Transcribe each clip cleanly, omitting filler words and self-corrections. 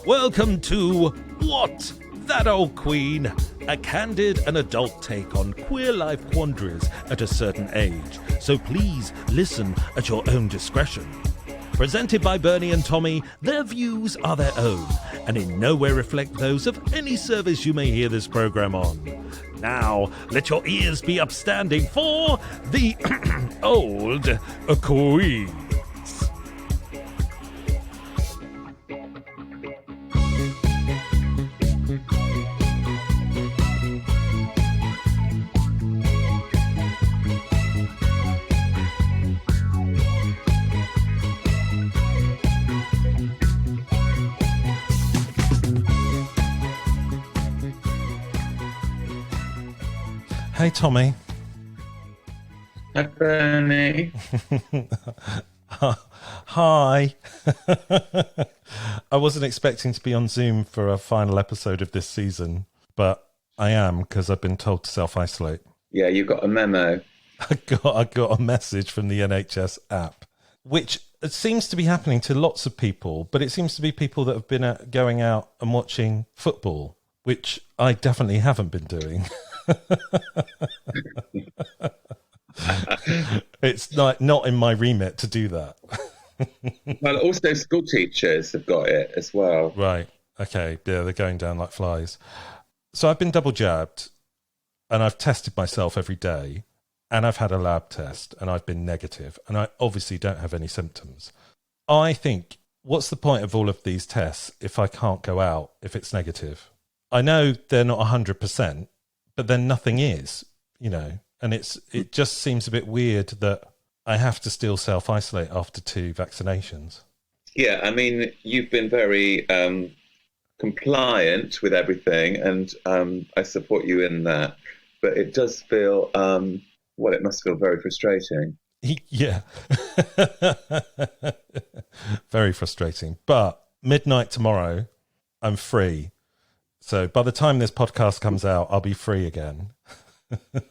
Welcome to What? That Old Queen, a candid and adult take on queer life quandaries at a certain age, so please listen at your own discretion. Presented by Bernie and Tommy, their views are their own, and in no way reflect those of any service you may hear this program on. Now, let your ears be upstanding for the Old Queen. Hey, Tommy. Hi, Bernie. Hi. I wasn't expecting to be on Zoom for a final episode of this season, but I am because I've been told to self-isolate. Yeah, you got a memo. I got a message from the NHS app, which seems to be happening to lots of people, but it seems to be people that have been going out and watching football, which I definitely haven't been doing. It's not in my remit to do that. Well, also school teachers have got it as well. Right. Okay. Yeah, they're going down like flies. So I've been double jabbed and I've tested myself every day and I've had a lab test and I've been negative and I obviously don't have any symptoms. I think, what's the point of all of these tests if I can't go out, if it's negative? I know they're not 100%, but then nothing is, and it just seems a bit weird that I have to still self-isolate after 2 vaccinations. Yeah, I mean, you've been very compliant with everything, and I support you in that. But it does feel, it must feel very frustrating. Yeah. Very frustrating. But midnight tomorrow, I'm free. So by the time this podcast comes out, I'll be free again.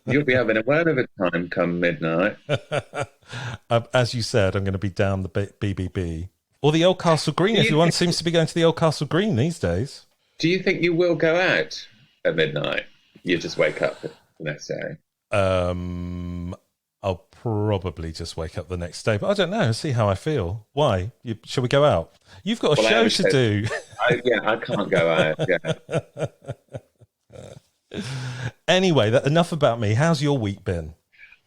You'll be having a whale of a time come midnight. As you said, I'm going to be down the BBB. Or the Oldcastle Green. Everyone seems to be going to the Oldcastle Green these days. Do you think you will go out at midnight? You just wake up the next day? I'll probably just wake up the next day. But I don't know. See how I feel. Why? Shall we go out? You've got a show to do. I can't go out. Yeah. Anyway, enough about me. How's your week been?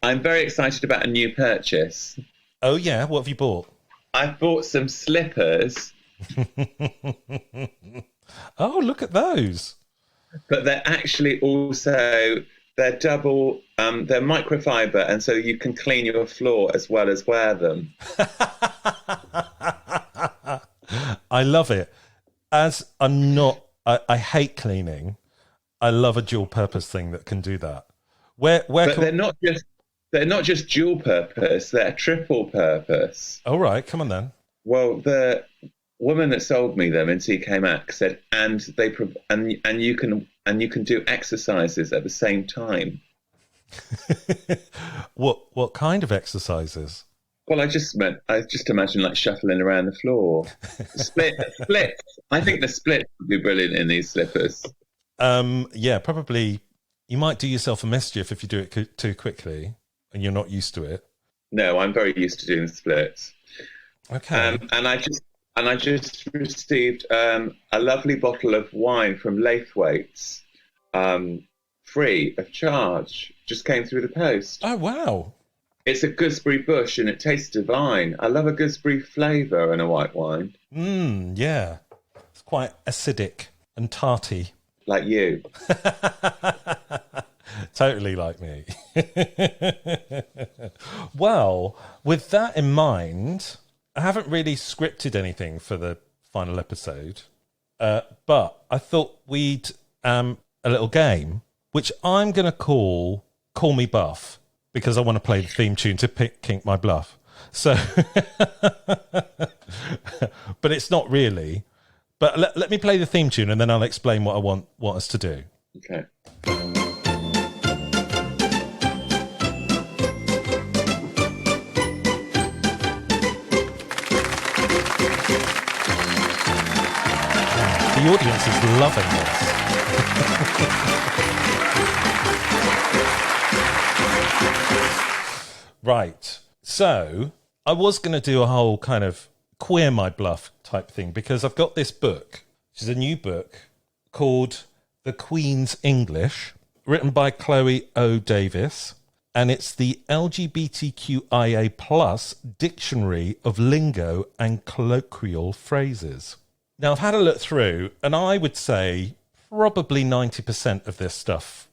I'm very excited about a new purchase. Oh, yeah? What have you bought? I've bought some slippers. Oh, look at those. But they're actually also, they're double, they're microfiber, and so you can clean your floor as well as wear them. I love it. As I'm not, I hate cleaning. I love a dual purpose thing that can do that. They're not just dual purpose; they're triple purpose. All right, come on then. Well, the woman that sold me them in TK Maxx said, and you can do exercises at the same time. What kind of exercises? Well, I just imagine like shuffling around the floor. Splits. I think the splits would be brilliant in these slippers. Yeah, probably. You might do yourself a mischief if you do it too quickly and you're not used to it. No, I'm very used to doing splits. Okay. And I just received a lovely bottle of wine from Laithwaite's, free of charge. Just came through the post. Oh wow! It's a gooseberry bush and it tastes divine. I love a gooseberry flavour in a white wine. Yeah. It's quite acidic and tarty. Like you. Totally like me. Well, with that in mind, I haven't really scripted anything for the final episode, but I thought we'd a little game, which I'm going to call Me Buff, because I want to play the theme tune to kink my bluff. So, but it's not really. But let me play the theme tune and then I'll explain what I want us to do. Okay. The audience is loving this. Right. So I was going to do a whole kind of queer my bluff type thing because I've got this book, which is a new book called The Queen's English, written by Chloe O Davies. And it's the LGBTQIA plus dictionary of lingo and colloquial phrases. Now, I've had a look through, and I would say probably 90% of this stuff,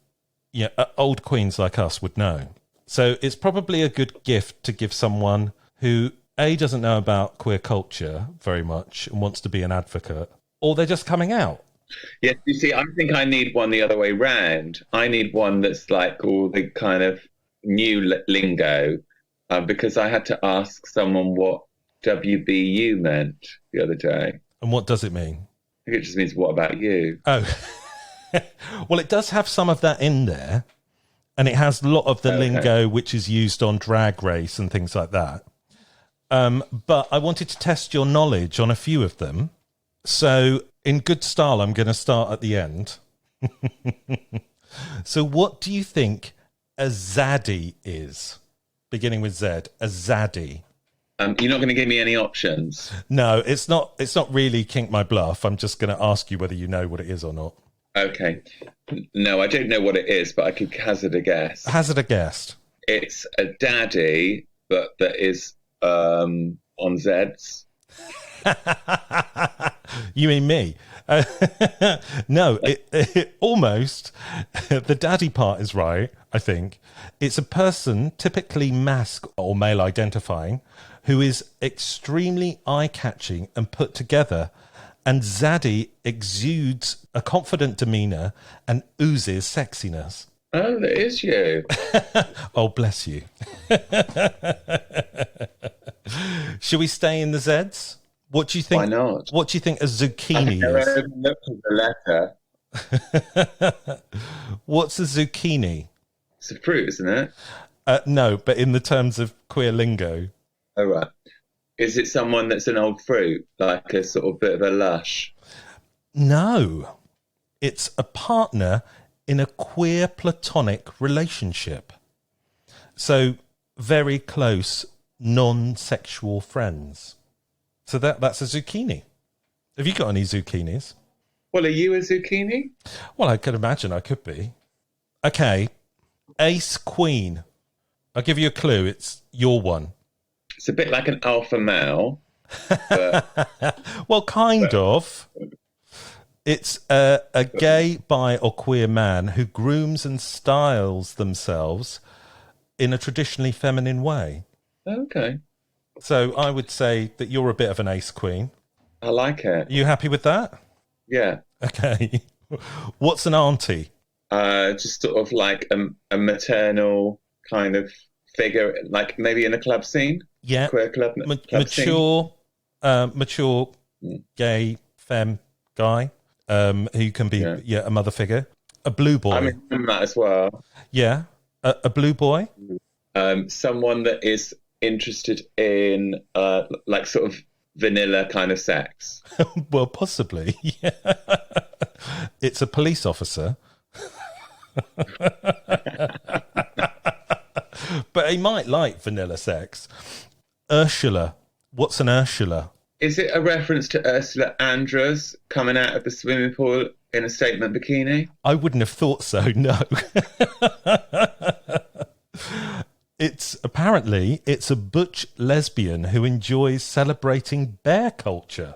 old queens like us would know. So it's probably a good gift to give someone who, A, doesn't know about queer culture very much and wants to be an advocate, or they're just coming out. Yeah, you see, I think I need one the other way round. I need one that's like all the kind of new lingo, because I had to ask someone what WBU meant the other day. And what does it mean? I think it just means, what about you? Oh, well, it does have some of that in there, and it has a lot of the lingo which is used on Drag Race and things like that. But I wanted to test your knowledge on a few of them. So in good style, I'm going to start at the end. So what do you think a zaddy is? Beginning with Z, a zaddy. You're not going to give me any options? No, it's not really kink my bluff. I'm just going to ask you whether you know what it is or not. Okay. No, I don't know what it is, but I could hazard a guess. Hazard a guess. It's a daddy, but that is on Zs. You mean me? No, it almost. The daddy part is right, I think. It's a person, typically masc or male identifying, who is extremely eye-catching and put together. And zaddy exudes a confident demeanour and oozes sexiness. Oh, that is you. Oh, bless you. Shall we stay in the Zs? What do you think? Why not? What do you think a zucchini is? I looked at the letter. What's a zucchini? It's a fruit, isn't it? No, but in the terms of queer lingo. Oh, right. Is it someone that's an old fruit, like a sort of bit of a lush? No. It's a partner in a queer platonic relationship. So very close, non-sexual friends. So that's a zucchini. Have you got any zucchinis? Well, are you a zucchini? Well, I could imagine I could be. Okay. Ace Queen. I'll give you a clue. It's your one. It's a bit like an alpha male. But... Well, kind of. It's a gay, bi or queer man who grooms and styles themselves in a traditionally feminine way. Okay. So I would say that you're a bit of an ace queen. I like it. Are you happy with that? Yeah. Okay. What's an auntie? Just sort of like a maternal kind of figure, like maybe in a club scene. Yeah. Queer club, mature, mature, gay, femme guy, who can be a mother figure. A blue boy. I'm in that as well. Yeah. A blue boy. Someone that is interested in like sort of vanilla kind of sex. Well, possibly. Yeah. It's a police officer. But he might like vanilla sex. Ursula. What's an Ursula? Is it a reference to Ursula Andress coming out of the swimming pool in a statement bikini? I wouldn't have thought so, no. It's a butch lesbian who enjoys celebrating bear culture.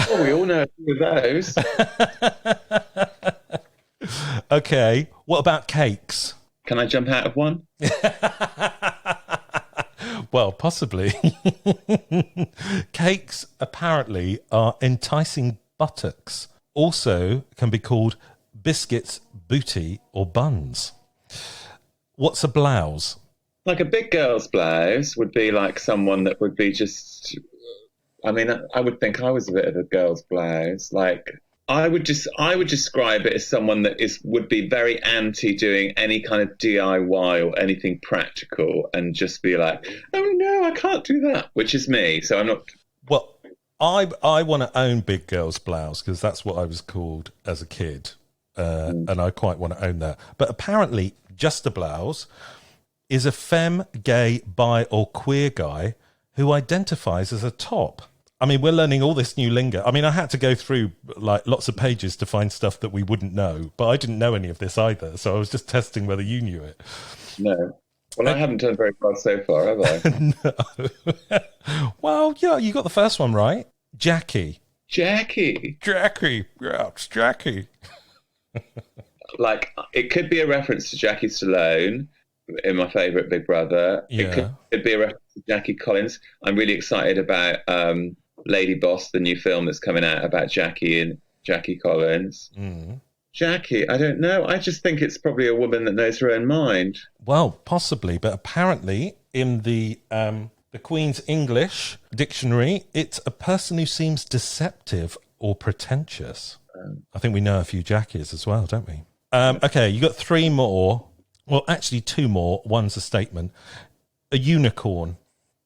Oh, we all know a few of those. Okay, what about cakes? Can I jump out of one? Well, possibly. Cakes apparently are enticing buttocks. Also can be called biscuits, booty, or buns. What's a blouse? Like a big girl's blouse would be like someone that would be just... I mean, I would think I was a bit of a girl's blouse. Like, I would describe it as someone that would be very anti doing any kind of DIY or anything practical and just be like, oh no, I can't do that, which is me. So I'm not... Well, I want to own Big Girl's Blouse because that's what I was called as a kid. And I quite want to own that. But apparently, Just a Blouse is a femme, gay, bi or queer guy who identifies as a top. I mean, we're learning all this new lingo. I mean, I had to go through like lots of pages to find stuff that we wouldn't know, but I didn't know any of this either. So I was just testing whether you knew it. No. Well, I haven't done very well so far, have I? No. Well, yeah, you got the first one right. Jackie. Jackie. Yeah, it's Jackie. Like, it could be a reference to Jackie Stallone in my favourite Big Brother. Yeah. It could be a reference to Jackie Collins. I'm really excited about Lady Boss, the new film that's coming out about Jackie and Jackie Collins. Jackie, I don't know. I just think it's probably a woman that knows her own mind. Well, possibly, but apparently in the Queen's English dictionary, it's a person who seems deceptive or pretentious. I think we know a few Jackies as well, don't we? Okay, you got three more. Well, actually, two more. One's a statement. A unicorn.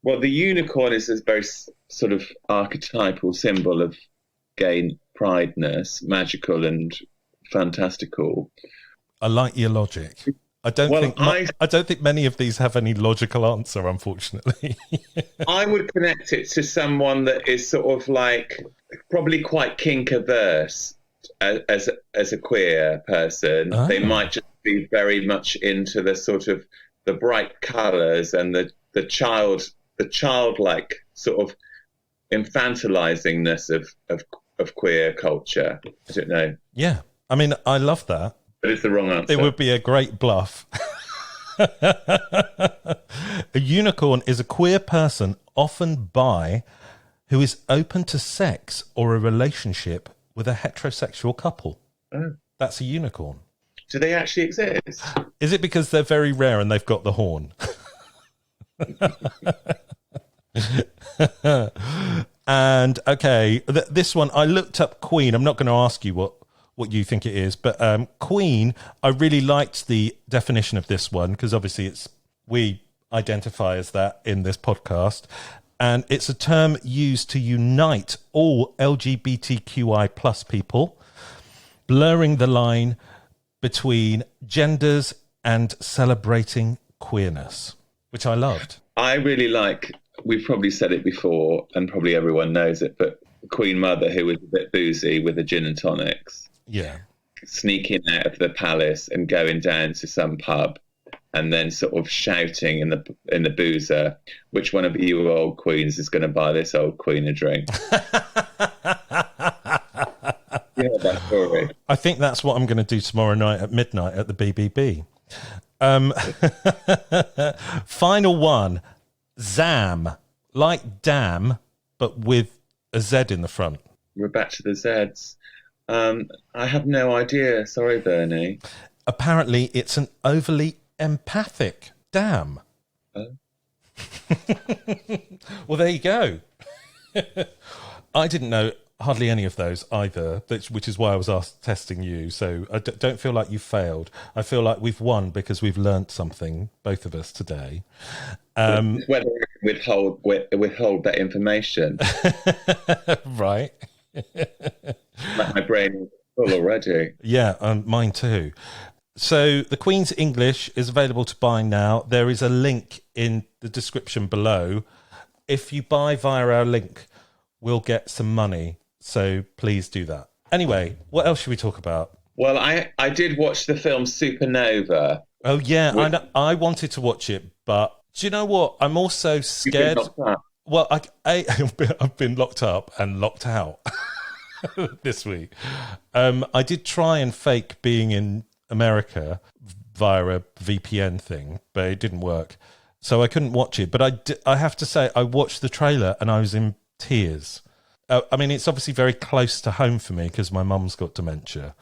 Well, the unicorn is a very sort of archetypal symbol of gay prideness, magical and fantastical. I like your logic. I don't think many of these have any logical answer, unfortunately. I would connect it to someone that is sort of like probably quite kink averse as a queer person. Oh. They might just be very much into the sort of the bright colours and the childlike sort of infantilizingness of queer culture. I don't know. Yeah, I mean, I love that. But it's the wrong answer. It would be a great bluff. A unicorn is a queer person, often bi, who is open to sex or a relationship with a heterosexual couple. Oh. That's a unicorn. Do they actually exist? Is it because they're very rare and they've got the horn? And, okay, this one, I looked up Queen. I'm not going to ask you what you think it is, but Queen, I really liked the definition of this one because obviously we identify as that in this podcast, and it's a term used to unite all LGBTQI plus people, blurring the line between genders and celebrating queerness, which I loved. I really like, we've probably said it before and probably everyone knows it, but Queen Mother, who was a bit boozy with the gin and tonics. Yeah. Sneaking out of the palace and going down to some pub and then sort of shouting in the boozer, which one of you old queens is going to buy this old queen a drink? Yeah, that story. I think that's what I'm going to do tomorrow night at midnight at the BBB. Final one, Zam, like damn, but with a Z in the front. We're back to the Zs. I have no idea. Sorry, Bernie. Apparently, it's an overly empathic dam. Oh. Well, there you go. I didn't know hardly any of those either, which is why I was testing you. So I don't feel like you failed. I feel like we've won because we've learnt something, both of us, today. Whether withhold that information. Right. Like my brain is full already. Yeah, mine too. So the Queen's English is available to buy now. There is a link in the description below. If you buy via our link, we'll get some money. So please do that. Anyway, what else should we talk about? Well, I did watch the film Supernova. Oh, yeah, I wanted to watch it, but do you know what? I'm also scared. Well, I've been locked up and locked out this week. I did try and fake being in America via a VPN thing, but it didn't work. So I couldn't watch it. But I have to say, I watched the trailer and I was in tears. I mean, it's obviously very close to home for me because my mum's got dementia.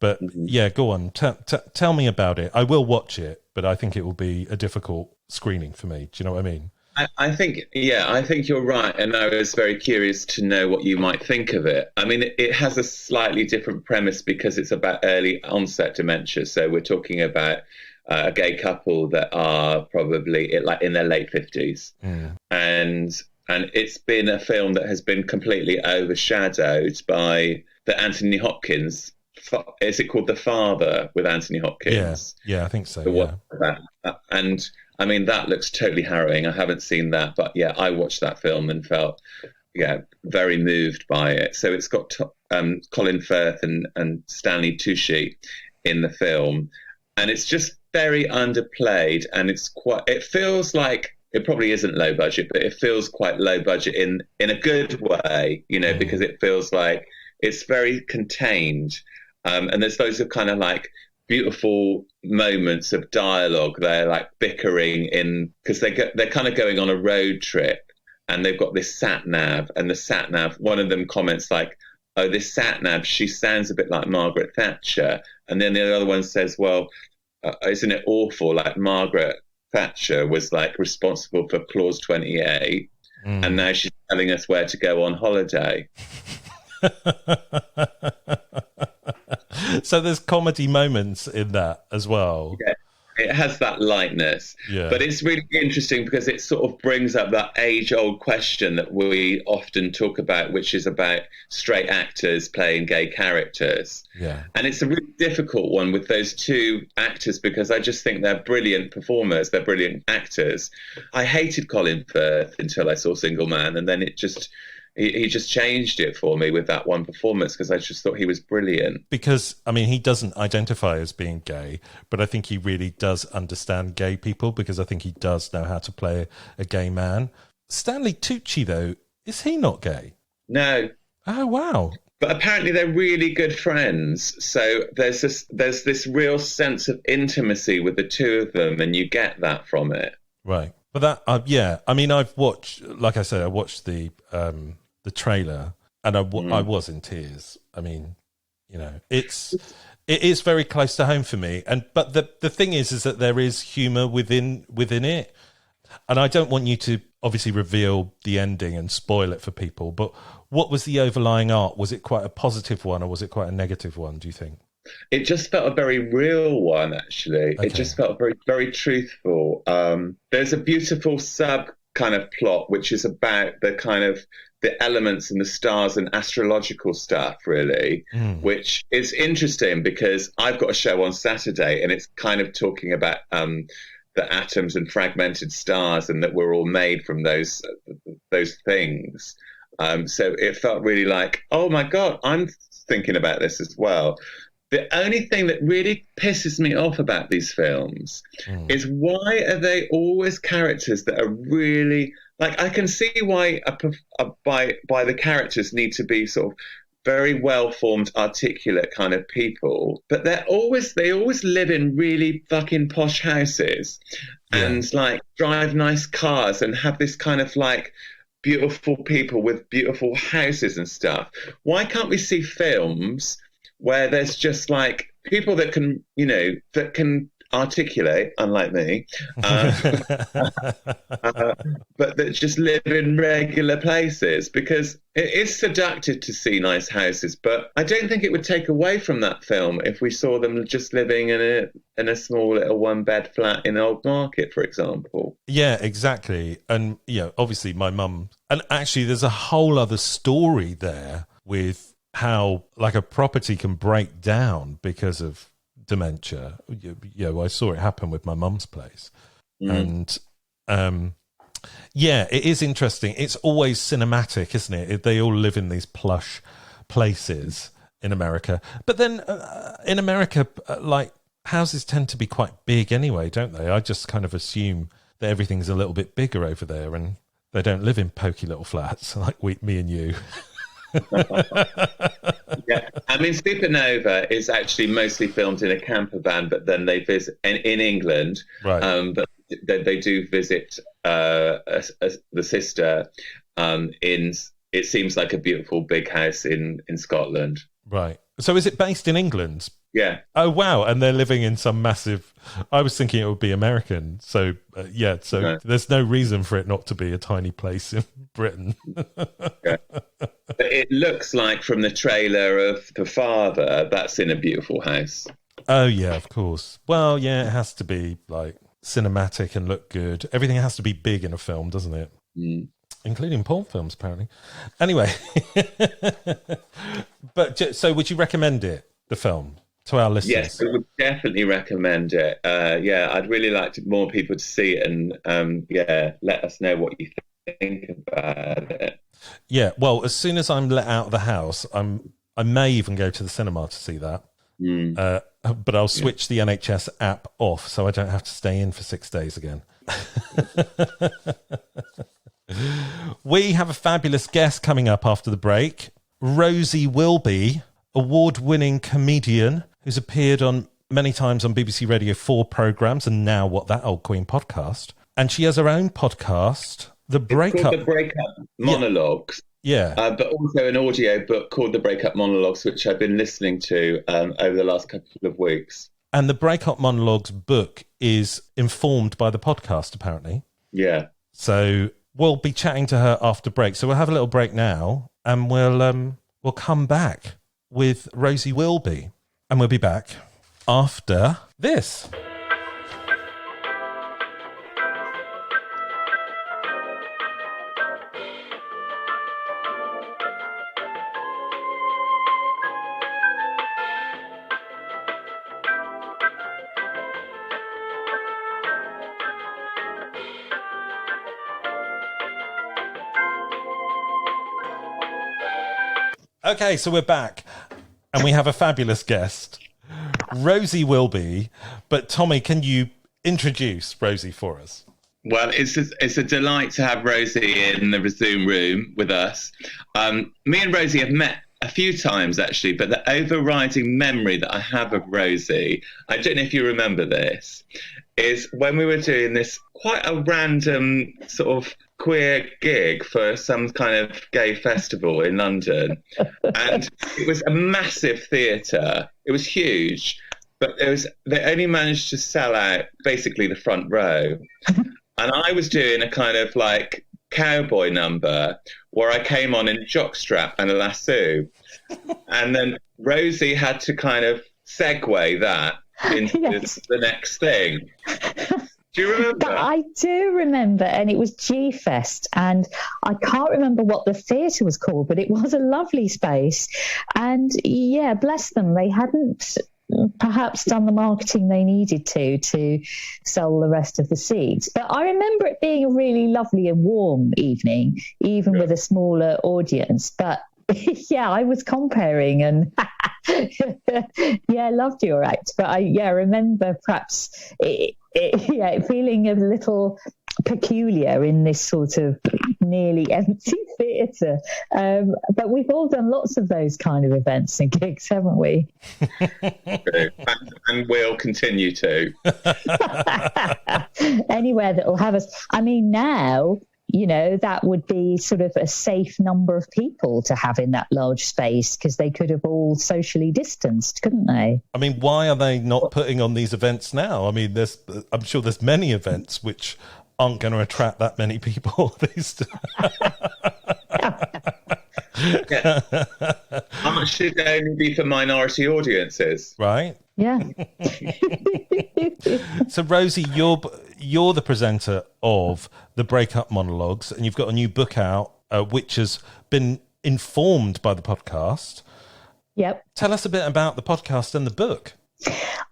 But yeah, go on. Tell me about it. I will watch it, but I think it will be a difficult screening for me. Do you know what I mean? I think you're right. And I was very curious to know what you might think of it. I mean, it has a slightly different premise because it's about early onset dementia. So we're talking about a gay couple that are probably like in their late 50s. And and it's been a film that has been completely overshadowed by the Anthony Hopkins. Is it called The Father with Anthony Hopkins? Yeah, I think so. Yeah. And I mean, that looks totally harrowing. I haven't seen that, but yeah, I watched that film and felt, very moved by it. So it's got Colin Firth and Stanley Tucci in the film, and it's just very underplayed, and it feels like it probably isn't low budget, but it feels quite low budget in a good way, because it feels like it's very contained. And there's those kind of like beautiful moments of dialogue. They're like bickering because they're kind of going on a road trip, and they've got this sat nav, and the sat nav, one of them comments like, "Oh, this sat nav, she sounds a bit like Margaret Thatcher," and then the other one says, "Well, isn't it awful? Like Margaret Thatcher was like responsible for Clause 28, and now she's telling us where to go on holiday." So there's comedy moments in that as well. Yeah, it has that lightness. Yeah. But it's really interesting because it sort of brings up that age-old question that we often talk about, which is about straight actors playing gay characters. Yeah. And it's a really difficult one with those two actors because I just think they're brilliant performers. They're brilliant actors. I hated Colin Firth until I saw Single Man, and then he just changed it for me with that one performance because I just thought he was brilliant. Because, I mean, he doesn't identify as being gay, but I think he really does understand gay people because I think he does know how to play a gay man. Stanley Tucci, though, is he not gay? No. Oh, wow. But apparently they're really good friends. So there's this real sense of intimacy with the two of them, and you get that from it. Right. But that, yeah, I mean, I've watched, like I said, I watched the trailer, and I was in tears. I mean, it is very close to home for me. But the thing is that there is humour within it, and I don't want you to obviously reveal the ending and spoil it for people. But what was the overlying art? Was it quite a positive one, or was it quite a negative one? Do you think? It just felt a very real one, actually. Okay. It just felt very, very truthful. There's a beautiful sub kind of plot, which is about the elements and the stars and astrological stuff, really, which is interesting because I've got a show on Saturday and it's kind of talking about the atoms and fragmented stars and that we're all made from those things. So it felt really like, oh my God, I'm thinking about this as well. The only thing that really pisses me off about these films is why are they always characters that are really like, I can see why by the characters need to be sort of very well-formed, articulate kind of people, but they always live in really fucking posh houses and like drive nice cars and have this kind of like beautiful people with beautiful houses and stuff. Why can't we see films where there's just like people that can, that can articulate, unlike me, but that just live in regular places? Because it is seductive to see nice houses, but I don't think it would take away from that film if we saw them just living in a small little one-bed flat in Old Market, for example. Yeah, exactly. And obviously my mum, and actually there's a whole other story there with how like a property can break down because of dementia. I saw it happen with my mum's place. And it is interesting. It's always cinematic, isn't it? They all live in these plush places in America, but then in America, like houses tend to be quite big anyway, don't they? I just kind of assume that everything's a little bit bigger over there and they don't live in pokey little flats like me and you. Yeah, I mean, Supernova is actually mostly filmed in a camper van, but then they visit in England. Right. But they do visit the sister in. It seems like a beautiful big house in Scotland. Right. So is it based in England? Yeah. Oh wow! And they're living in some massive. I was thinking it would be American. So So there's no reason for it not to be a tiny place in Britain. Yeah. But it looks like from the trailer of The Father, that's in a beautiful house. Oh yeah, of course. Well, yeah, it has to be like cinematic and look good. Everything has to be big in a film, doesn't it? including porn films, apparently. Anyway, but so would you recommend it, the film, to our listeners? Yes, I would definitely recommend it. I'd really like more people to see it, and let us know what you think about it. Yeah, well, as soon as I'm let out of the house, I may even go to the cinema to see that. But I'll switch the NHS app off so I don't have to stay in for 6 days again. We have a fabulous guest coming up after the break. Rosie Wilby, award-winning comedian who's appeared on many times on BBC Radio 4 programmes and now What That Old Queen podcast. And she has her own podcast, The Break Up Monologues. Yeah. But also an audio book called The Break Up Monologues, which I've been listening to over the last couple of weeks. And the Break Up Monologues book is informed by the podcast, apparently. Yeah. So we'll be chatting to her after break. So we'll have a little break now, and we'll come back with Rosie Wilby. And we'll be back after this. Okay, so we're back, and we have a fabulous guest, Rosie Wilby. But Tommy, can you introduce Rosie for us? Well, it's a delight to have Rosie in the Zoom room with us. Me and Rosie have met a few times, actually, but the overriding memory that I have of Rosie, I don't know if you remember this, is when we were doing this quite a random sort of queer gig for some kind of gay festival in London. And it was a massive theatre. It was huge, but they only managed to sell out basically the front row. And I was doing a kind of like cowboy number where I came on in a jockstrap and a lasso. And then Rosie had to kind of segue that into the next thing. Do you remember? I do remember, and it was G-Fest, and I can't remember what the theatre was called, but it was a lovely space. And yeah, bless them, they hadn't perhaps done the marketing they needed to sell the rest of the seats. But I remember it being a really lovely and warm evening, even with a smaller audience. But yeah, I was comparing and I loved your act. But I remember perhaps feeling a little peculiar in this sort of nearly empty theatre. But we've all done lots of those kind of events and gigs, haven't we? And we'll continue to. Anywhere that will have us. I mean, now, that would be sort of a safe number of people to have in that large space because they could have all socially distanced, couldn't they? I mean, why are they not putting on these events now? I mean, I'm sure there's many events which aren't going to attract that many people. How much should they only be for minority audiences? Right? Yeah. So, Rosie, you're the presenter of the Break Up Monologues, and you've got a new book out, which has been informed by the podcast. Yep. Tell us a bit about the podcast and the book.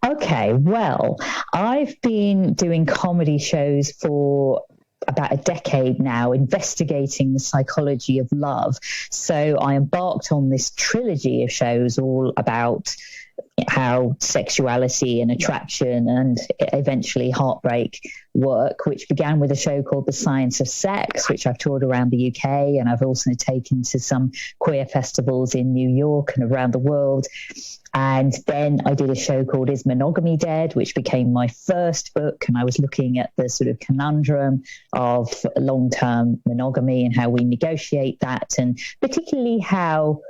Okay, well, I've been doing comedy shows for about a decade now, investigating the psychology of love. So I embarked on this trilogy of shows all about how sexuality and attraction and eventually heartbreak work, which began with a show called The Science of Sex, which I've toured around the UK, and I've also taken to some queer festivals in New York and around the world. And then I did a show called Is Monogamy Dead, which became my first book, and I was looking at the sort of conundrum of long-term monogamy and how we negotiate that, and particularly how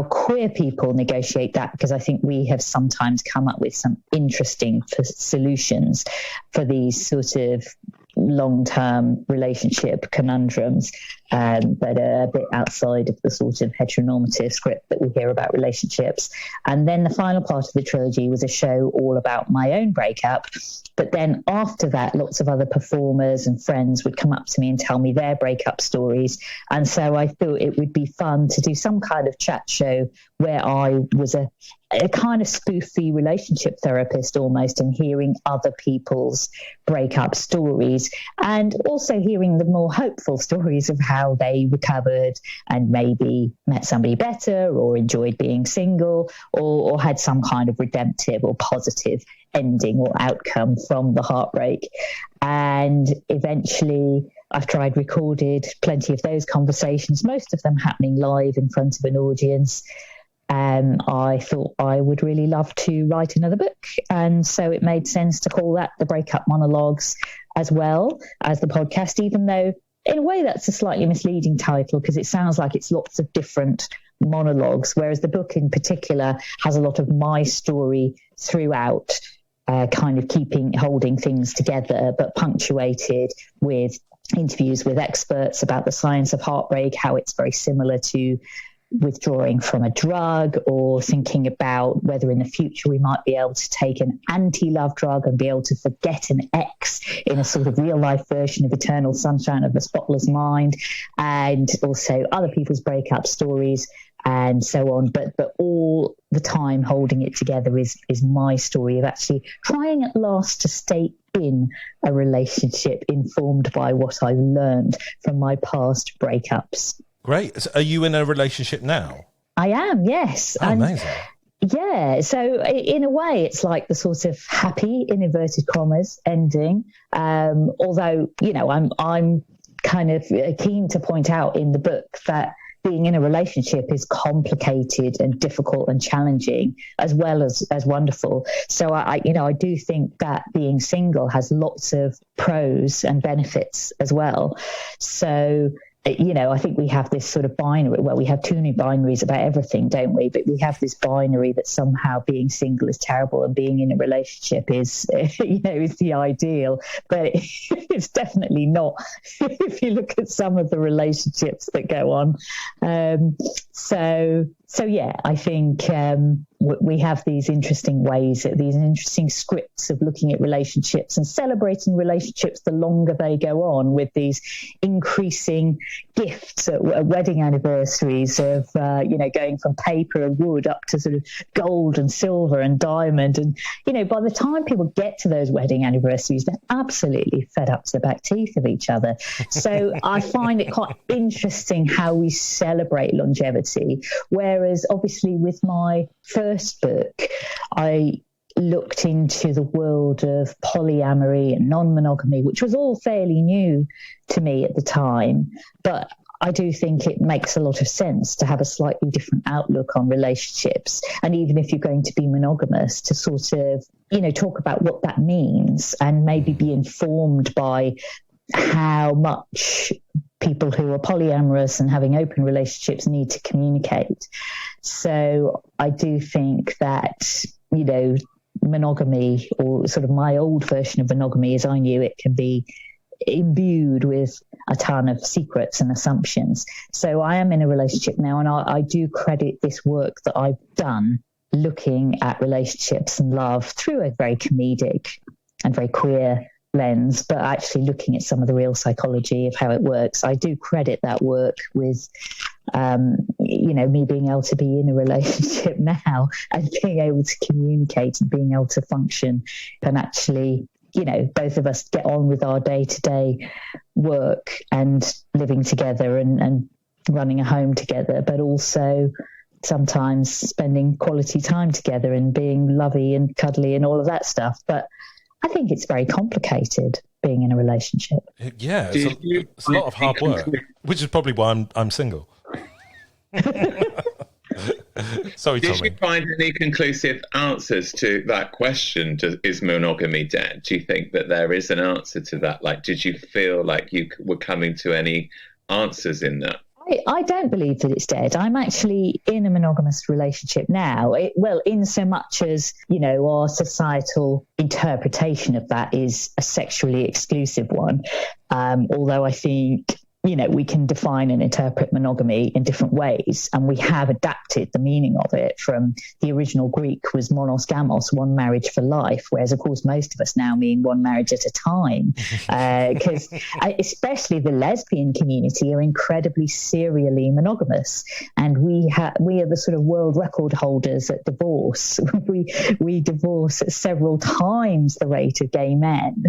queer people negotiate that, because I think we have sometimes come up with some interesting solutions for these sort of long-term relationship conundrums. but a bit outside of the sort of heteronormative script that we hear about relationships. And then the final part of the trilogy was a show all about my own breakup. But then after that, lots of other performers and friends would come up to me and tell me their breakup stories. And so I thought it would be fun to do some kind of chat show where I was a kind of spoofy relationship therapist almost, and hearing other people's breakup stories, and also hearing the more hopeful stories of how they recovered and maybe met somebody better, or enjoyed being single, or had some kind of redemptive or positive ending or outcome from the heartbreak. And eventually I've recorded plenty of those conversations, most of them happening live in front of an audience. I thought I would really love to write another book, and so it made sense to call that the Break Up Monologues as well as the podcast, even though in a way that's a slightly misleading title because it sounds like it's lots of different monologues, whereas the book in particular has a lot of my story throughout, kind of holding things together, but punctuated with interviews with experts about the science of heartbreak, how it's very similar to withdrawing from a drug, or thinking about whether in the future we might be able to take an anti-love drug and be able to forget an ex in a sort of real life version of Eternal Sunshine of the Spotless Mind, and also other people's breakup stories and so on. But all the time holding it together is my story of actually trying at last to stay in a relationship informed by what I've learned from my past breakups. Great. So are you in a relationship now? I am, yes. Oh, amazing. Yeah, so in a way, it's like the sort of happy, in inverted commas, ending. Although, I'm kind of keen to point out in the book that being in a relationship is complicated and difficult and challenging, as well as wonderful. So I do think that being single has lots of pros and benefits as well. So, I think we have this sort of binary. Well, we have too many binaries about everything, don't we? But we have this binary that somehow being single is terrible and being in a relationship is the ideal. But it's definitely not if you look at some of the relationships that go on. So yeah, I think we have these interesting ways, these interesting scripts of looking at relationships and celebrating relationships the longer they go on, with these increasing gifts at wedding anniversaries of, going from paper and wood up to sort of gold and silver and diamond. And, by the time people get to those wedding anniversaries, they're absolutely fed up to the back teeth of each other. So I find it quite interesting how we celebrate longevity, whereas obviously with my first book, I looked into the world of polyamory and non-monogamy, which was all fairly new to me at the time. But I do think it makes a lot of sense to have a slightly different outlook on relationships. And even if you're going to be monogamous, to sort of, talk about what that means and maybe be informed by how much people who are polyamorous and having open relationships need to communicate. So I do think that, monogamy, or sort of my old version of monogamy as I knew it, can be imbued with a ton of secrets and assumptions. So I am in a relationship now, and I do credit this work that I've done looking at relationships and love through a very comedic and very queer lens, but actually looking at some of the real psychology of how it works. I do credit that work with, me being able to be in a relationship now and being able to communicate and being able to function and actually, both of us get on with our day-to-day work and living together and running a home together, but also sometimes spending quality time together and being lovey and cuddly and all of that stuff. But I think it's very complicated being in a relationship. Yeah, it's a lot of hard work, which is probably why I'm single. Sorry, Tommy. Did you find any conclusive answers to that question? Is monogamy dead? Do you think that there is an answer to that? Like, did you feel like you were coming to any answers in that? I don't believe that it's dead. I'm actually in a monogamous relationship now. In so much as, our societal interpretation of that is a sexually exclusive one. Although I think we can define and interpret monogamy in different ways, and we have adapted the meaning of it from the original Greek was monos gamos, one marriage for life, whereas of course most of us now mean one marriage at a time, because especially the lesbian community are incredibly serially monogamous, and we are the sort of world record holders at divorce. we divorce at several times the rate of gay men.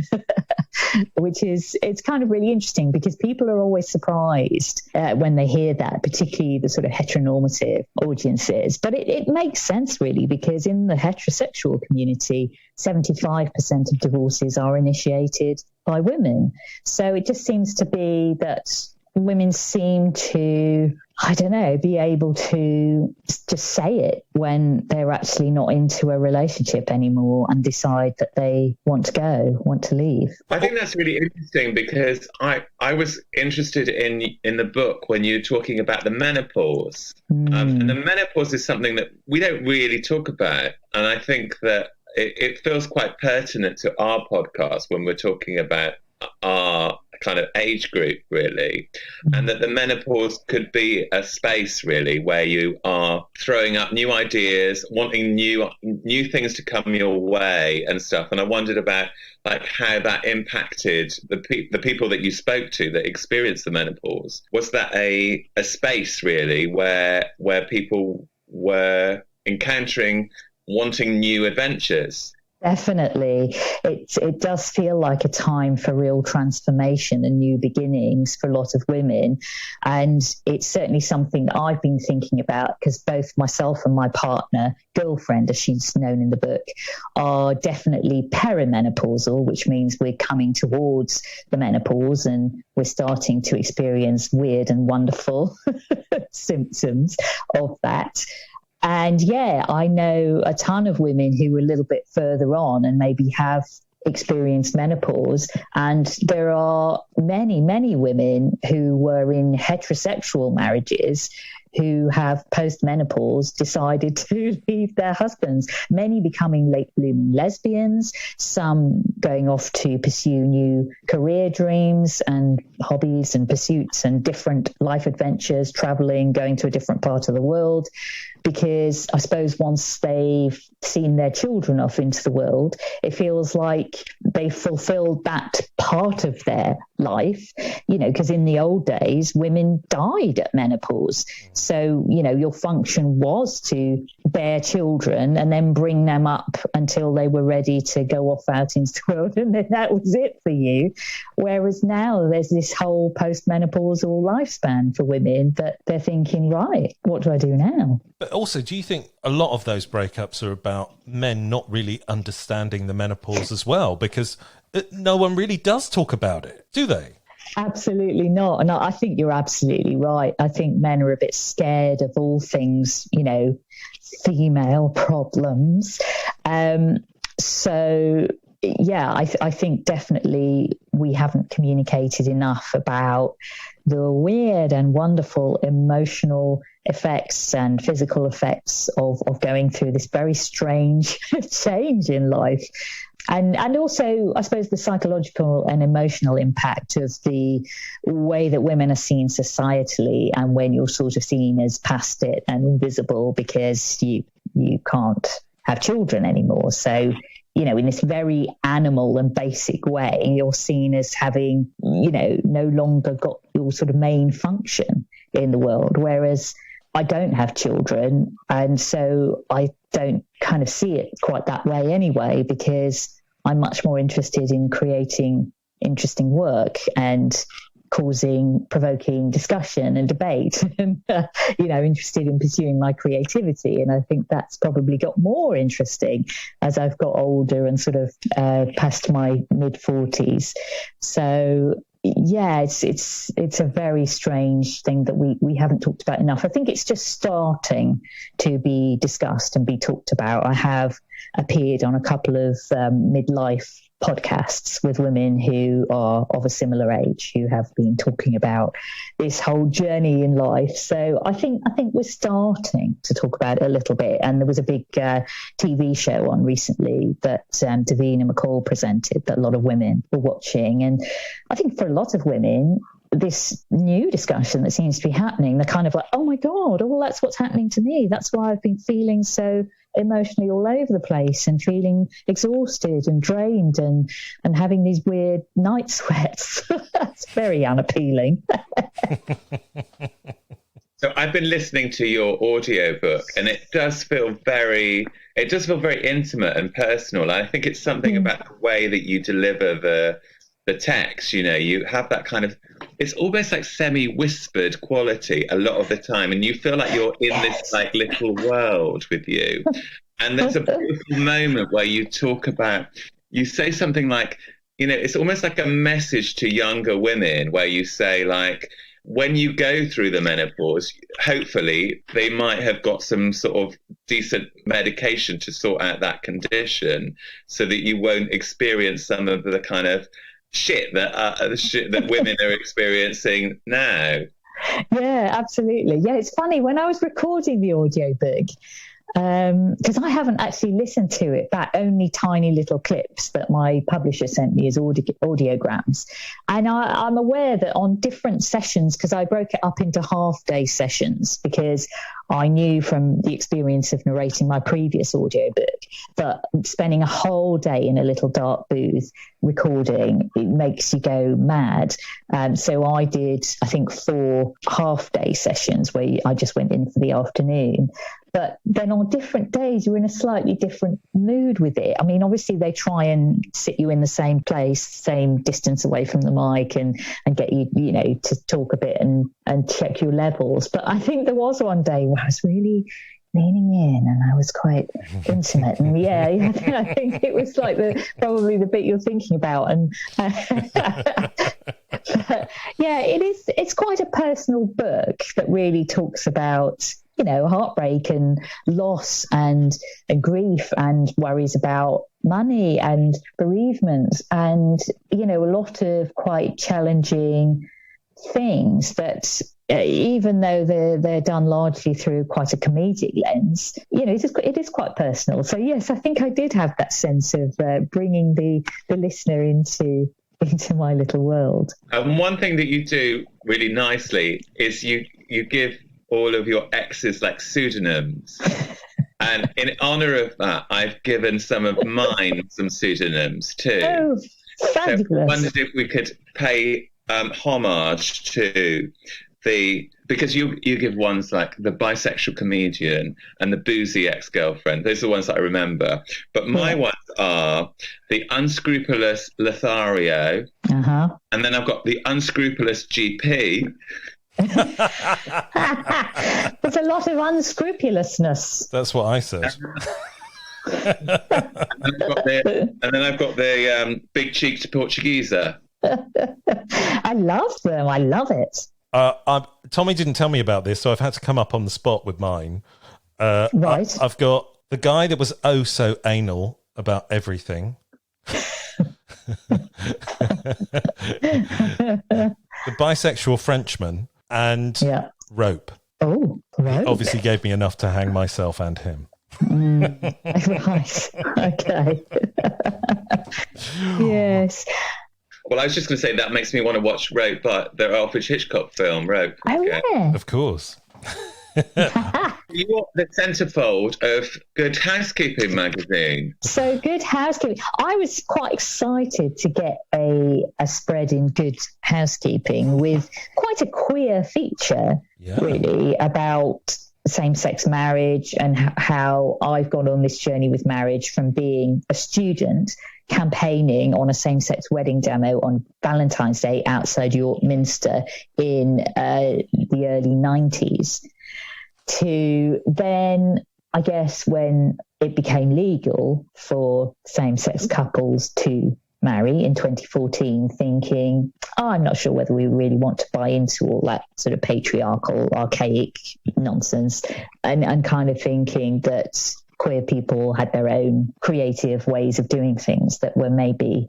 It's kind of really interesting, because people are always surprised when they hear that, particularly the sort of heteronormative audiences. But it makes sense, really, because in the heterosexual community, 75% of divorces are initiated by women. So it just seems to be that women seem to, I don't know, be able to just say it when they're actually not into a relationship anymore and decide that they want to leave. I think that's really interesting, because I was interested in the book when you were talking about the menopause. And the menopause is something that we don't really talk about. And I think that it feels quite pertinent to our podcast when we're talking about our kind of age group, really, and that the menopause could be a space, really, where you are throwing up new ideas, wanting new things to come your way and stuff. And I wondered about like how that impacted the people that you spoke to that experienced the menopause. Was that a space, really, where people were encountering wanting new adventures? Definitely. It does feel like a time for real transformation and new beginnings for a lot of women. And it's certainly something that I've been thinking about, because both myself and my partner, girlfriend, as she's known in the book, are definitely perimenopausal, which means we're coming towards the menopause and we're starting to experience weird and wonderful symptoms of that. And yeah, I know a ton of women who are a little bit further on and maybe have experienced menopause. And there are many, many women who were in heterosexual marriages who have post-menopause decided to leave their husbands, many becoming late blooming lesbians, some going off to pursue new career dreams and hobbies and pursuits and different life adventures, traveling, going to a different part of the world. Because I suppose once they've seen their children off into the world, it feels like they've fulfilled that part of their life, because in the old days, women died at menopause. So, your function was to bear children and then bring them up until they were ready to go off out into the world. And then that was it for you. Whereas now there's this whole post-menopausal lifespan for women that they're thinking, right, what do I do now? But also, do you think a lot of those breakups are about men not really understanding the menopause as well? Because no one really does talk about it, do they? Absolutely not. And I think you're absolutely right. I think men are a bit scared of all things, female problems. So, yeah, I think definitely we haven't communicated enough about the weird and wonderful emotional effects and physical effects of going through this very strange change in life. And also, I suppose, the psychological and emotional impact of the way that women are seen societally, and when you're sort of seen as past it and invisible because you can't have children anymore. So, in this very animal and basic way, you're seen as having, no longer got your sort of main function in the world. Whereas I don't have children, and so I don't kind of see it quite that way anyway, because I'm much more interested in creating interesting work and provoking discussion and debate, and interested in pursuing my creativity. And I think that's probably got more interesting as I've got older and sort of past my mid-40s. So yeah, it's a very strange thing that we haven't talked about enough. I think it's just starting to be discussed and be talked about. I have appeared on a couple of midlife podcasts with women who are of a similar age, who have been talking about this whole journey in life. So I think we're starting to talk about it a little bit. And there was a big TV show on recently that Davina McCall presented that a lot of women were watching. And I think for a lot of women, this new discussion that seems to be happening. They're kind of like, oh my God, well, that's what's happening to me. That's why I've been feeling so emotionally all over the place and feeling exhausted and drained and having these weird night sweats. That's very unappealing. So I've been listening to your audiobook, and it does feel very intimate and personal. I think it's something about the way that you deliver the text. You know, you have that kind of, it's almost like semi-whispered quality a lot of the time, and you feel like you're in this like little world with you. And there's a beautiful moment where you talk about, you say something like, you know, it's almost like a message to younger women where you say, like, when you go through the menopause, hopefully they might have got some sort of decent medication to sort out that condition so that you won't experience some of the kind of shit that women are experiencing now. Yeah, absolutely. Yeah, it's funny. When I was recording the audiobook, because I haven't actually listened to it, but only tiny little clips that my publisher sent me as audiograms. And I'm aware that on different sessions, because I broke it up into half-day sessions, because I knew from the experience of narrating my previous audiobook that spending a whole day in a little dark booth recording, it makes you go mad. So I did, I think, 4 half-day sessions where I just went in for the afternoon. But then on different days, you're in a slightly different mood with it. I mean, obviously, they try and sit you in the same place, same distance away from the mic and get you, you know, to talk a bit and check your levels. But I think there was one day where I was really leaning in and I was quite intimate. And yeah, I think it was like probably the bit you're thinking about. And but, yeah, it's quite a personal book that really talks about, you know, heartbreak and loss and grief and worries about money and bereavement and, you know, a lot of quite challenging things that even though they're done largely through quite a comedic lens, you know, it is quite personal. So yes, I think I did have that sense of bringing the listener into my little world. One thing that you do really nicely is you give all of your exes like pseudonyms. And in honor of that, I've given some of mine some pseudonyms too. Oh, fabulous. So I wondered if we could pay homage to because you give ones like the bisexual comedian and the boozy ex-girlfriend. Those are the ones that I remember. But my ones are the unscrupulous Lothario. And then I've got the unscrupulous GP. There's a lot of unscrupulousness. That's what I said. And then I've got the big cheeked Portuguesa. I love them. I love it. Tommy didn't tell me about this, so I've had to come up on the spot with mine. Right. I've got the guy that was oh so anal about everything. The bisexual Frenchman. And rope. Oh, rope. Obviously gave me enough to hang myself and him. Right. Okay. Yes. Well, I was just going to say that makes me want to watch Rope, but the Alfred Hitchcock film, Rope. Oh, yeah. Of course. You're the centerfold of Good Housekeeping magazine. So Good Housekeeping. I was quite excited to get a spread in Good Housekeeping with quite a queer feature, really, about same-sex marriage and how I've gone on this journey with marriage from being a student campaigning on a same-sex wedding demo on Valentine's Day outside York Minster in the early 90s to then, I guess, when it became legal for same-sex couples to marry in 2014, thinking, I'm not sure whether we really want to buy into all that sort of patriarchal, archaic nonsense, and kind of thinking that queer people had their own creative ways of doing things that were maybe,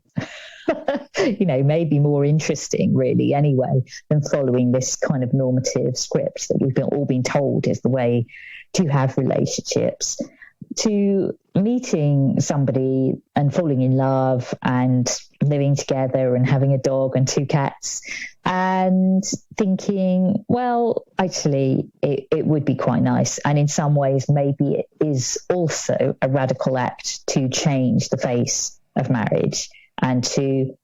maybe more interesting, really, anyway, than following this kind of normative script that we've all been told is the way to have relationships. to meeting somebody and falling in love and living together and having a dog and 2 cats and thinking, well, actually, it would be quite nice. And in some ways, maybe it is also a radical act to change the face of marriage and to,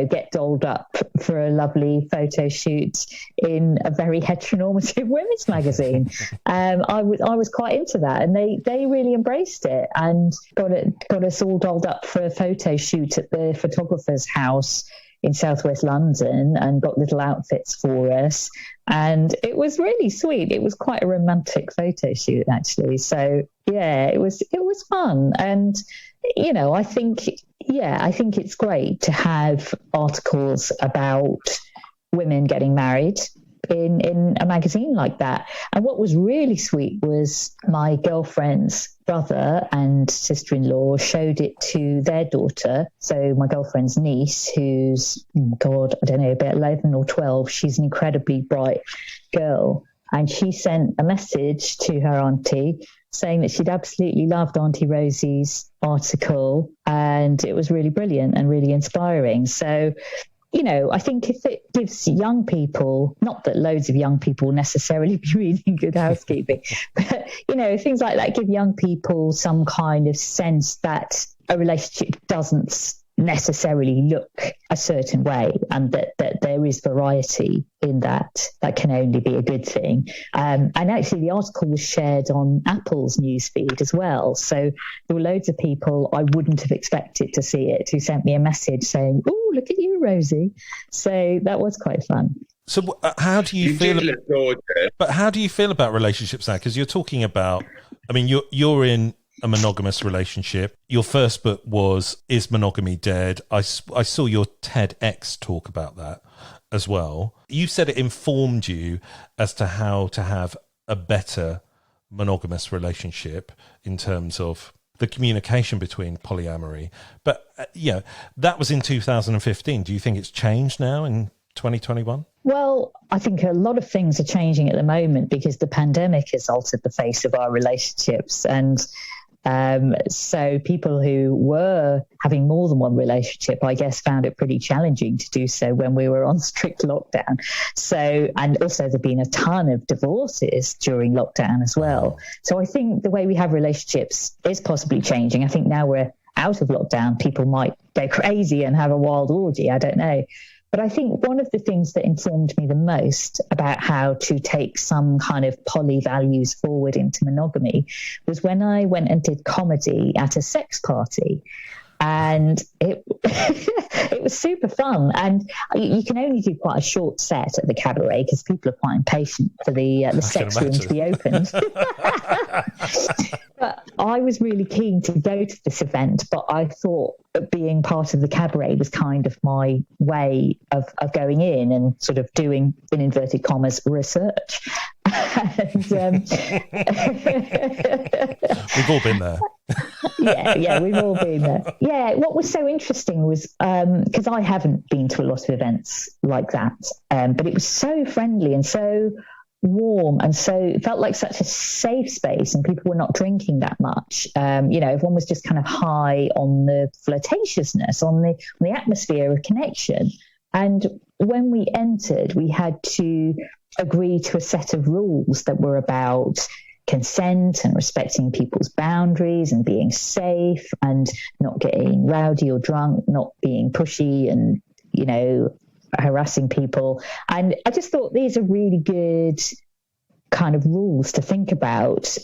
get dolled up for a lovely photo shoot in a very heteronormative women's magazine. I was quite into that, and they really embraced it and got us all dolled up for a photo shoot at the photographer's house in southwest London and got little outfits for us. And it was really sweet. It was quite a romantic photo shoot, actually. So, yeah, it was fun. And, I think it's great to have articles about women getting married in a magazine like that. And what was really sweet was my girlfriend's brother and sister-in-law showed it to their daughter. So my girlfriend's niece, who's, about 11 or 12, she's an incredibly bright girl. And she sent a message to her auntie saying that she'd absolutely loved Auntie Rosie's article, and it was really brilliant and really inspiring. So, I think if it gives young people, not that loads of young people necessarily be reading Good Housekeeping, but, things like that give young people some kind of sense that a relationship doesn't necessarily look a certain way, and that there is variety in that can only be a good thing. And actually the article was shared on Apple's newsfeed as well, so there were loads of people I wouldn't have expected to see it who sent me a message saying, "Oh, look at you, Rosie." So that was quite fun. So how do you feel? But how do you feel about relationships now? Because you're talking about, you're in a monogamous relationship. Your first book was Is Monogamy Dead? I saw your TEDx talk about that as well. You said it informed you as to how to have a better monogamous relationship in terms of the communication between polyamory. But, that was in 2015. Do you think it's changed now in 2021? Well, I think a lot of things are changing at the moment because the pandemic has altered the face of our relationships. And so people who were having more than one relationship, I guess, found it pretty challenging to do so when we were on strict lockdown. So, and also there've been a ton of divorces during lockdown as well. So I think the way we have relationships is possibly changing. I think now we're out of lockdown, people might go crazy and have a wild orgy. I don't know. But I think one of the things that informed me the most about how to take some kind of poly values forward into monogamy was when I went and did comedy at a sex party. And it it was super fun. And you can only do quite a short set at the cabaret because people are quite impatient for the sex room to be opened. But I was really keen to go to this event, but I thought being part of the cabaret was kind of my way of going in and sort of doing, in inverted commas, research. And, we've all been there. Yeah, we've all been there. Yeah, what was so interesting was, because I haven't been to a lot of events like that, but it was so friendly and so warm, and so it felt like such a safe space, and people were not drinking that much. Everyone was just kind of high on the flirtatiousness, on the atmosphere of connection. And when we entered, we had to agree to a set of rules that were about consent and respecting people's boundaries and being safe and not getting rowdy or drunk, not being pushy and, harassing people. And I just thought these are really good kind of rules to think about,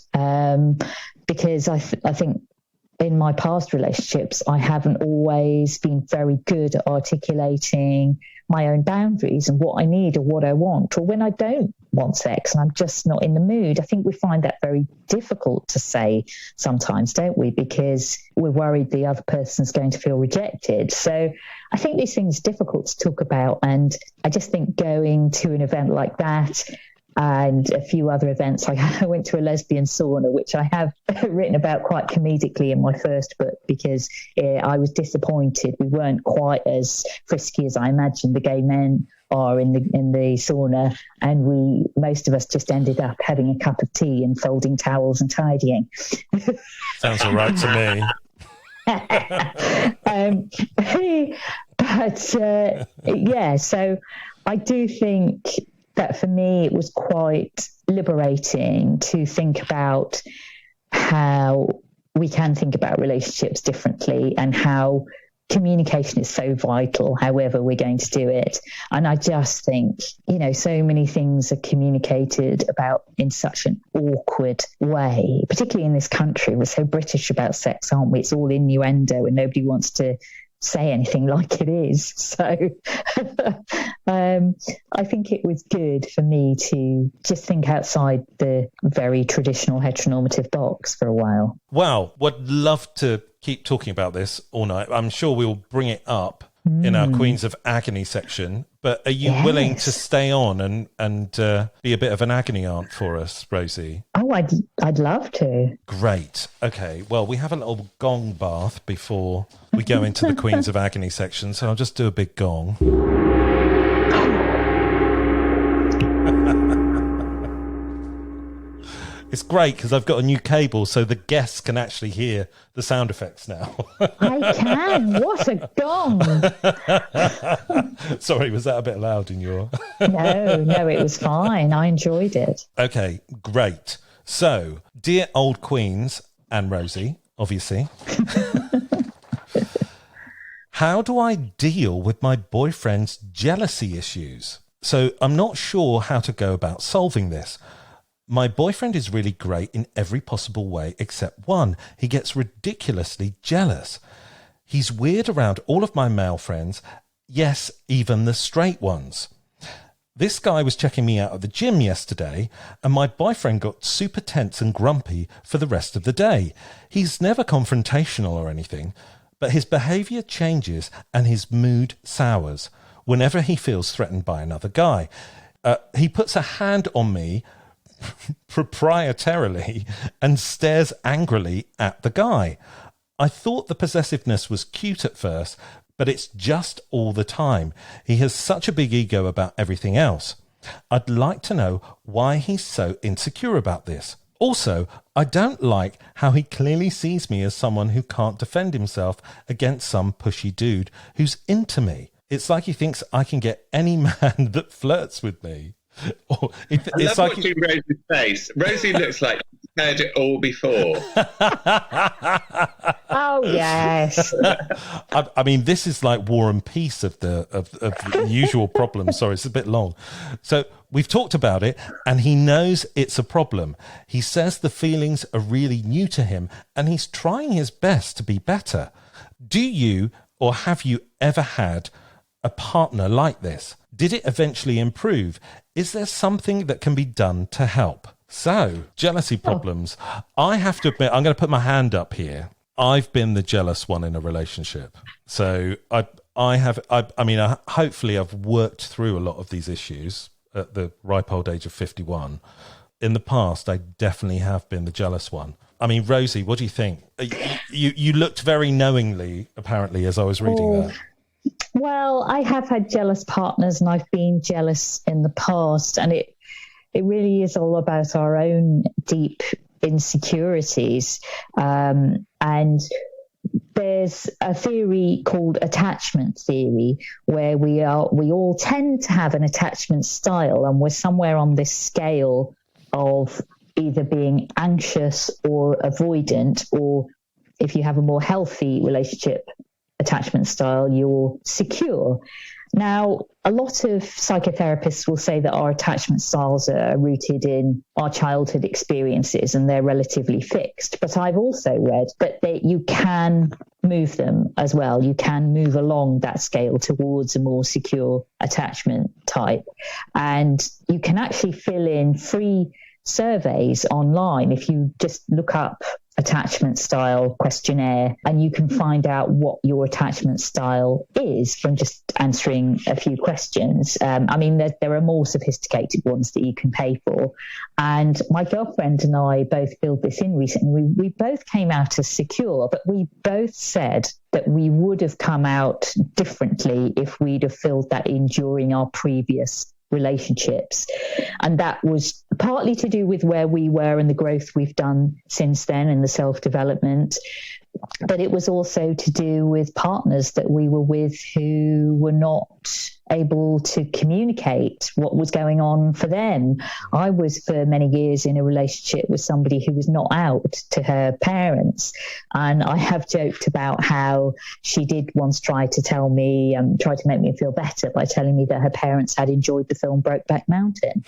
because I think in my past relationships, I haven't always been very good at articulating my own boundaries and what I need or what I want, or when I don't want sex and I'm just not in the mood. I think we find that very difficult to say sometimes, don't we? Because we're worried the other person's going to feel rejected. So I think these things are difficult to talk about. And I just think going to an event like that and a few other events, like I went to a lesbian sauna, which I have written about quite comedically in my first book, because I was disappointed we weren't quite as frisky as I imagined the gay men are in the sauna, and most of us just ended up having a cup of tea and folding towels and tidying. Sounds all right to me. So I do think that for me it was quite liberating to think about how we can think about relationships differently and how communication is so vital, however we're going to do it. And I just think, so many things are communicated about in such an awkward way, particularly in this country. We're so British about sex, aren't we? It's all innuendo and nobody wants to say anything like it is. So I think it was good for me to just think outside the very traditional heteronormative box for a while. Wow, would love to keep talking about this all night. I'm sure we'll bring it up in our Queens of Agony section, but are you willing to stay on and be a bit of an agony aunt for us, Rosie? Oh, I'd love to. Great. Okay, well, we have a little gong bath before we go into the Queens of Agony section, so I'll just do a big gong. It's great because I've got a new cable so the guests can actually hear the sound effects now. I can. What a gong. Sorry, was that a bit loud in your... No, it was fine. I enjoyed it. Okay, great. So, dear old Queens and Rosie, obviously, how do I deal with my boyfriend's jealousy issues? So I'm not sure how to go about solving this. My boyfriend is really great in every possible way except one. He gets ridiculously jealous. He's weird around all of my male friends, yes, even the straight ones. This guy was checking me out at the gym yesterday, and my boyfriend got super tense and grumpy for the rest of the day. He's never confrontational or anything, but his behaviour changes and his mood sours whenever he feels threatened by another guy. He puts a hand on me proprietarily and stares angrily at the guy. I thought the possessiveness was cute at first, but it's just all the time. He has such a big ego about everything else. I'd like to know why he's so insecure about this. Also, I don't like how he clearly sees me as someone who can't defend himself against some pushy dude who's into me. It's like he thinks I can get any man that flirts with me. I love watching Rosie's face. Rosie looks like she's heard it all before. Oh yes. I mean, this is like War and Peace of the usual problems. Sorry, it's a bit long. So we've talked about it, and he knows it's a problem. He says the feelings are really new to him, and he's trying his best to be better. Do you or have you ever had a partner like this? Did it eventually improve? Is there something that can be done to help? So, jealousy problems. I have to admit, I'm going to put my hand up here. I've been the jealous one in a relationship. So hopefully I've worked through a lot of these issues at the ripe old age of 51. In the past, I definitely have been the jealous one. I mean, Rosie, what do you think? You looked very knowingly, apparently, as I was reading that. Well, I have had jealous partners and I've been jealous in the past, and it really is all about our own deep insecurities. And there's a theory called attachment theory where we all tend to have an attachment style, and we're somewhere on this scale of either being anxious or avoidant, or if you have a more healthy relationship attachment style, you're secure. Now, a lot of psychotherapists will say that our attachment styles are rooted in our childhood experiences and they're relatively fixed. But I've also read that you can move them as well. You can move along that scale towards a more secure attachment type. And you can actually fill in free surveys online if you just look up attachment style questionnaire, and you can find out what your attachment style is from just answering a few questions. I mean, there are more sophisticated ones that you can pay for. And my girlfriend and I both filled this in recently. We both came out as secure, but we both said that we would have come out differently if we'd have filled that in during our previous relationships. And that was partly to do with where we were and the growth we've done since then and the self-development. But it was also to do with partners that we were with who were not able to communicate what was going on for them. I was for many years in a relationship with somebody who was not out to her parents. And I have joked about how she did once try to make me feel better by telling me that her parents had enjoyed the film Brokeback Mountain.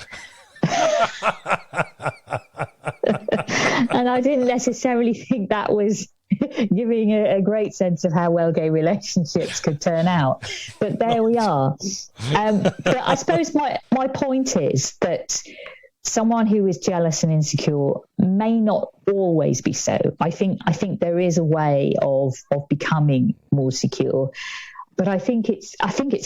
And I didn't necessarily think that was giving a great sense of how well gay relationships could turn out. But there we are. But I suppose my point is that someone who is jealous and insecure may not always be so. I think there is a way of becoming more secure. But I think it's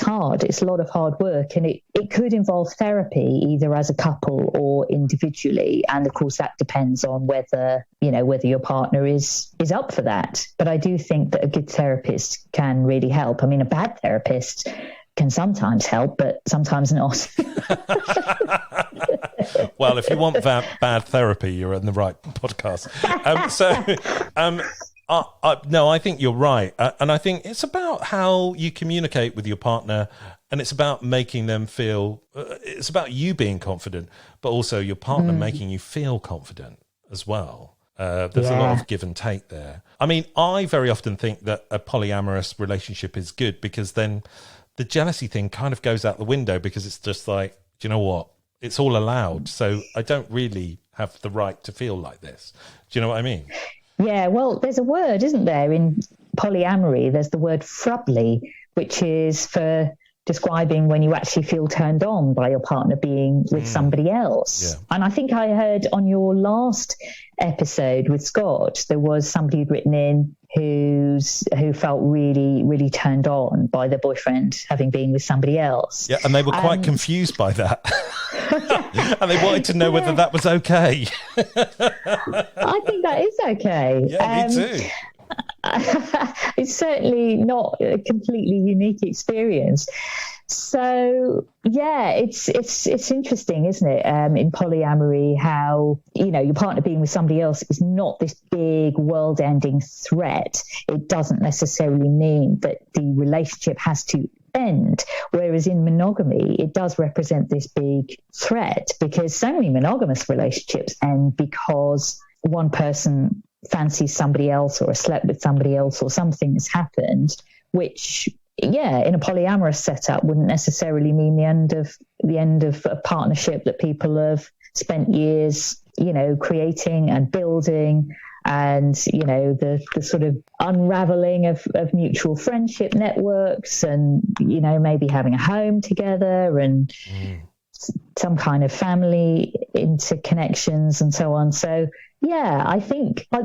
hard. It's a lot of hard work, and it could involve therapy either as a couple or individually. And of course, that depends on whether your partner is up for that. But I do think that a good therapist can really help. I mean, a bad therapist can sometimes help, but sometimes not. Well, if you want that bad therapy, you're in the right podcast. No, I think you're right. And I think it's about how you communicate with your partner, and it's about making them feel, it's about you being confident, but also your partner making you feel confident as well. There's a lot of give and take there. I mean, I very often think that a polyamorous relationship is good because then the jealousy thing kind of goes out the window, because it's just like, do you know what? It's all allowed. So I don't really have the right to feel like this. Do you know what I mean? Yeah, well, there's a word, isn't there, in polyamory? There's the word frubly, which is for describing when you actually feel turned on by your partner being with somebody else. Yeah. And I think I heard on your last episode with Scott, there was somebody who'd written in who felt really, really turned on by their boyfriend having been with somebody else. Yeah, and they were quite confused by that. And they wanted to know whether that was okay. I think that is okay. Yeah, me too. It's certainly not a completely unique experience. So yeah, it's interesting, isn't it? In polyamory, how your partner being with somebody else is not this big world-ending threat. It doesn't necessarily mean that the relationship has to end. Whereas in monogamy, it does represent this big threat, because so many monogamous relationships end because one person fancies somebody else or has slept with somebody else or something has happened, which in a polyamorous setup wouldn't necessarily mean the end of a partnership that people have spent years creating and building, and the sort of unraveling of mutual friendship networks, and maybe having a home together and some kind of family interconnections and so on. So yeah, I think, a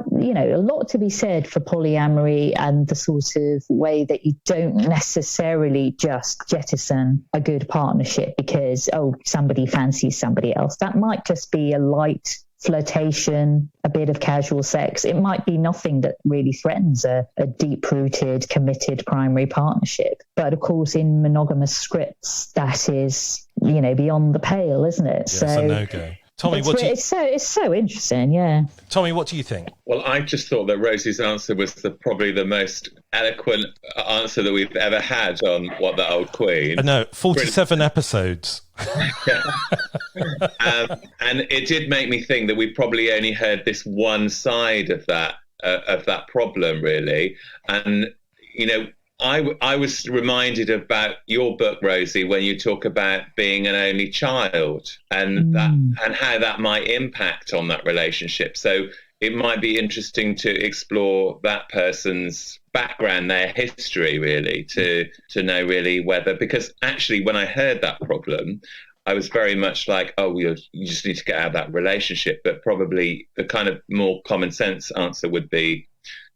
lot to be said for polyamory and the sort of way that you don't necessarily just jettison a good partnership because, somebody fancies somebody else. That might just be a light flirtation, a bit of casual sex. It might be nothing that really threatens a deep-rooted, committed primary partnership. But of course, in monogamous scripts, that is, beyond the pale, isn't it? Yeah, it's a no-go. Tommy, it's so interesting, yeah. Tommy, what do you think? Well, I just thought that Rosie's answer was probably the most eloquent answer that we've ever had on What the Old Queen. No, 47 episodes. And it did make me think that we probably only heard this one side of that problem, really. And I was reminded about your book, Rosie, when you talk about being an only child and how that might impact on that relationship. So it might be interesting to explore that person's background, their history, really, to know really whether, because actually when I heard that problem, I was very much like, you just need to get out of that relationship. But probably the kind of more common sense answer would be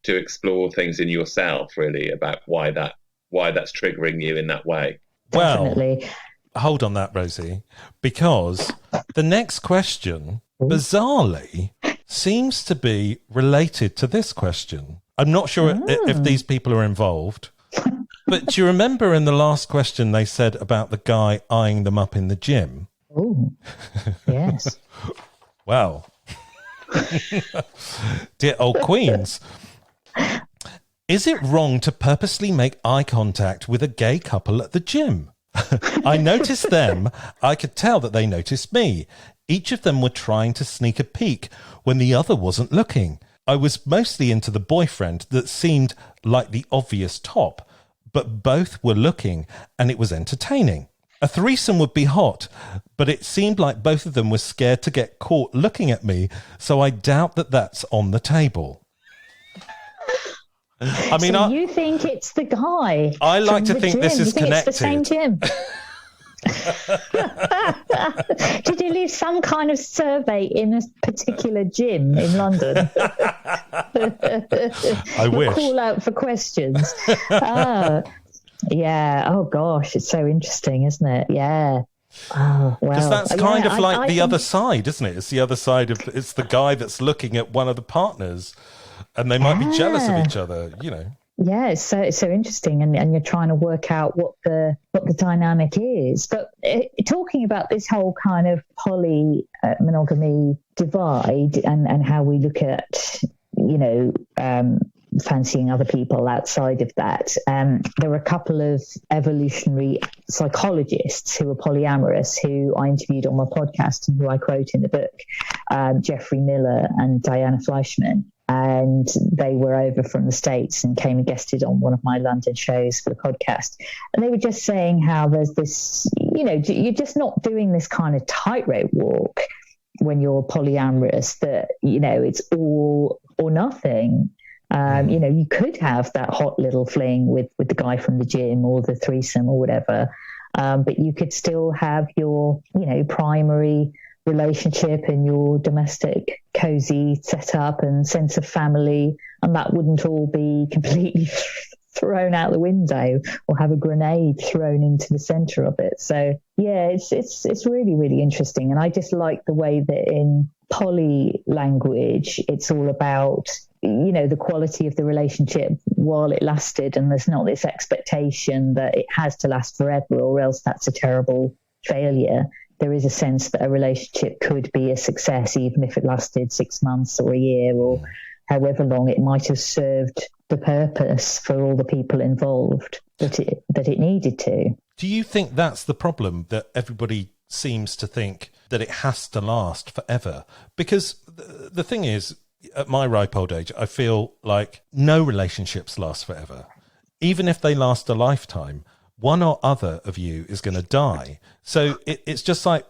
to explore things in yourself, really, about why that's triggering you in that way. Definitely. Well, hold on that, Rosie, because the next question, bizarrely, seems to be related to this question. I'm not sure if these people are involved. But do you remember in the last question they said about the guy eyeing them up in the gym? Oh, yes. Well, dear old Queens. Is it wrong to purposely make eye contact with a gay couple at the gym? I noticed them. I could tell that they noticed me. Each of them were trying to sneak a peek when the other wasn't looking. I was mostly into the boyfriend that seemed like the obvious top, but both were looking and it was entertaining. A threesome would be hot, but it seemed like both of them were scared to get caught looking at me, so I doubt that that's on the table. I mean, so you think it's the guy? I like to think gym. This is connected. It's the same gym. Did you leave some kind of survey in a particular gym in London? I wish. Call out for questions. Yeah. Oh gosh, it's so interesting, isn't it? Yeah. Oh, well. Because that's kind of like I the think... other side, isn't it? It's the other side of, it's the guy that's looking at one of the partners and they might be jealous of each other, you know. Yeah, it's so interesting, and you're trying to work out what the dynamic is. But talking about this whole kind of poly monogamy divide and how we look at, you know, fancying other people outside of that, there were a couple of evolutionary psychologists who were polyamorous who I interviewed on my podcast and who I quote in the book, Jeffrey Miller and Diana Fleischman. And they were over from the States and came and guested on one of my London shows for the podcast. And they were just saying how there's this, you know, you're just not doing this kind of tightrope walk when you're polyamorous, that, you know, it's all or nothing. You know, you could have that hot little fling with the guy from the gym or the threesome or whatever, but you could still have your, you know, primary relationship and your domestic cozy setup and sense of family, and that wouldn't all be completely thrown out the window or have a grenade thrown into the center of it. So yeah, it's really, really interesting. And I just like the way that in poly language, it's all about, you know, the quality of the relationship while it lasted, and there's not this expectation that it has to last forever or else that's a terrible failure. There is a sense that a relationship could be a success even if it lasted 6 months or a year or however long it might have served the purpose for all the people involved that it needed to. Do you think that's the problem, that everybody seems to think that it has to last forever? Because the thing is, at my ripe old age, I feel like no relationships last forever. Even if they last a lifetime, one or other of you is going to die. So it's just like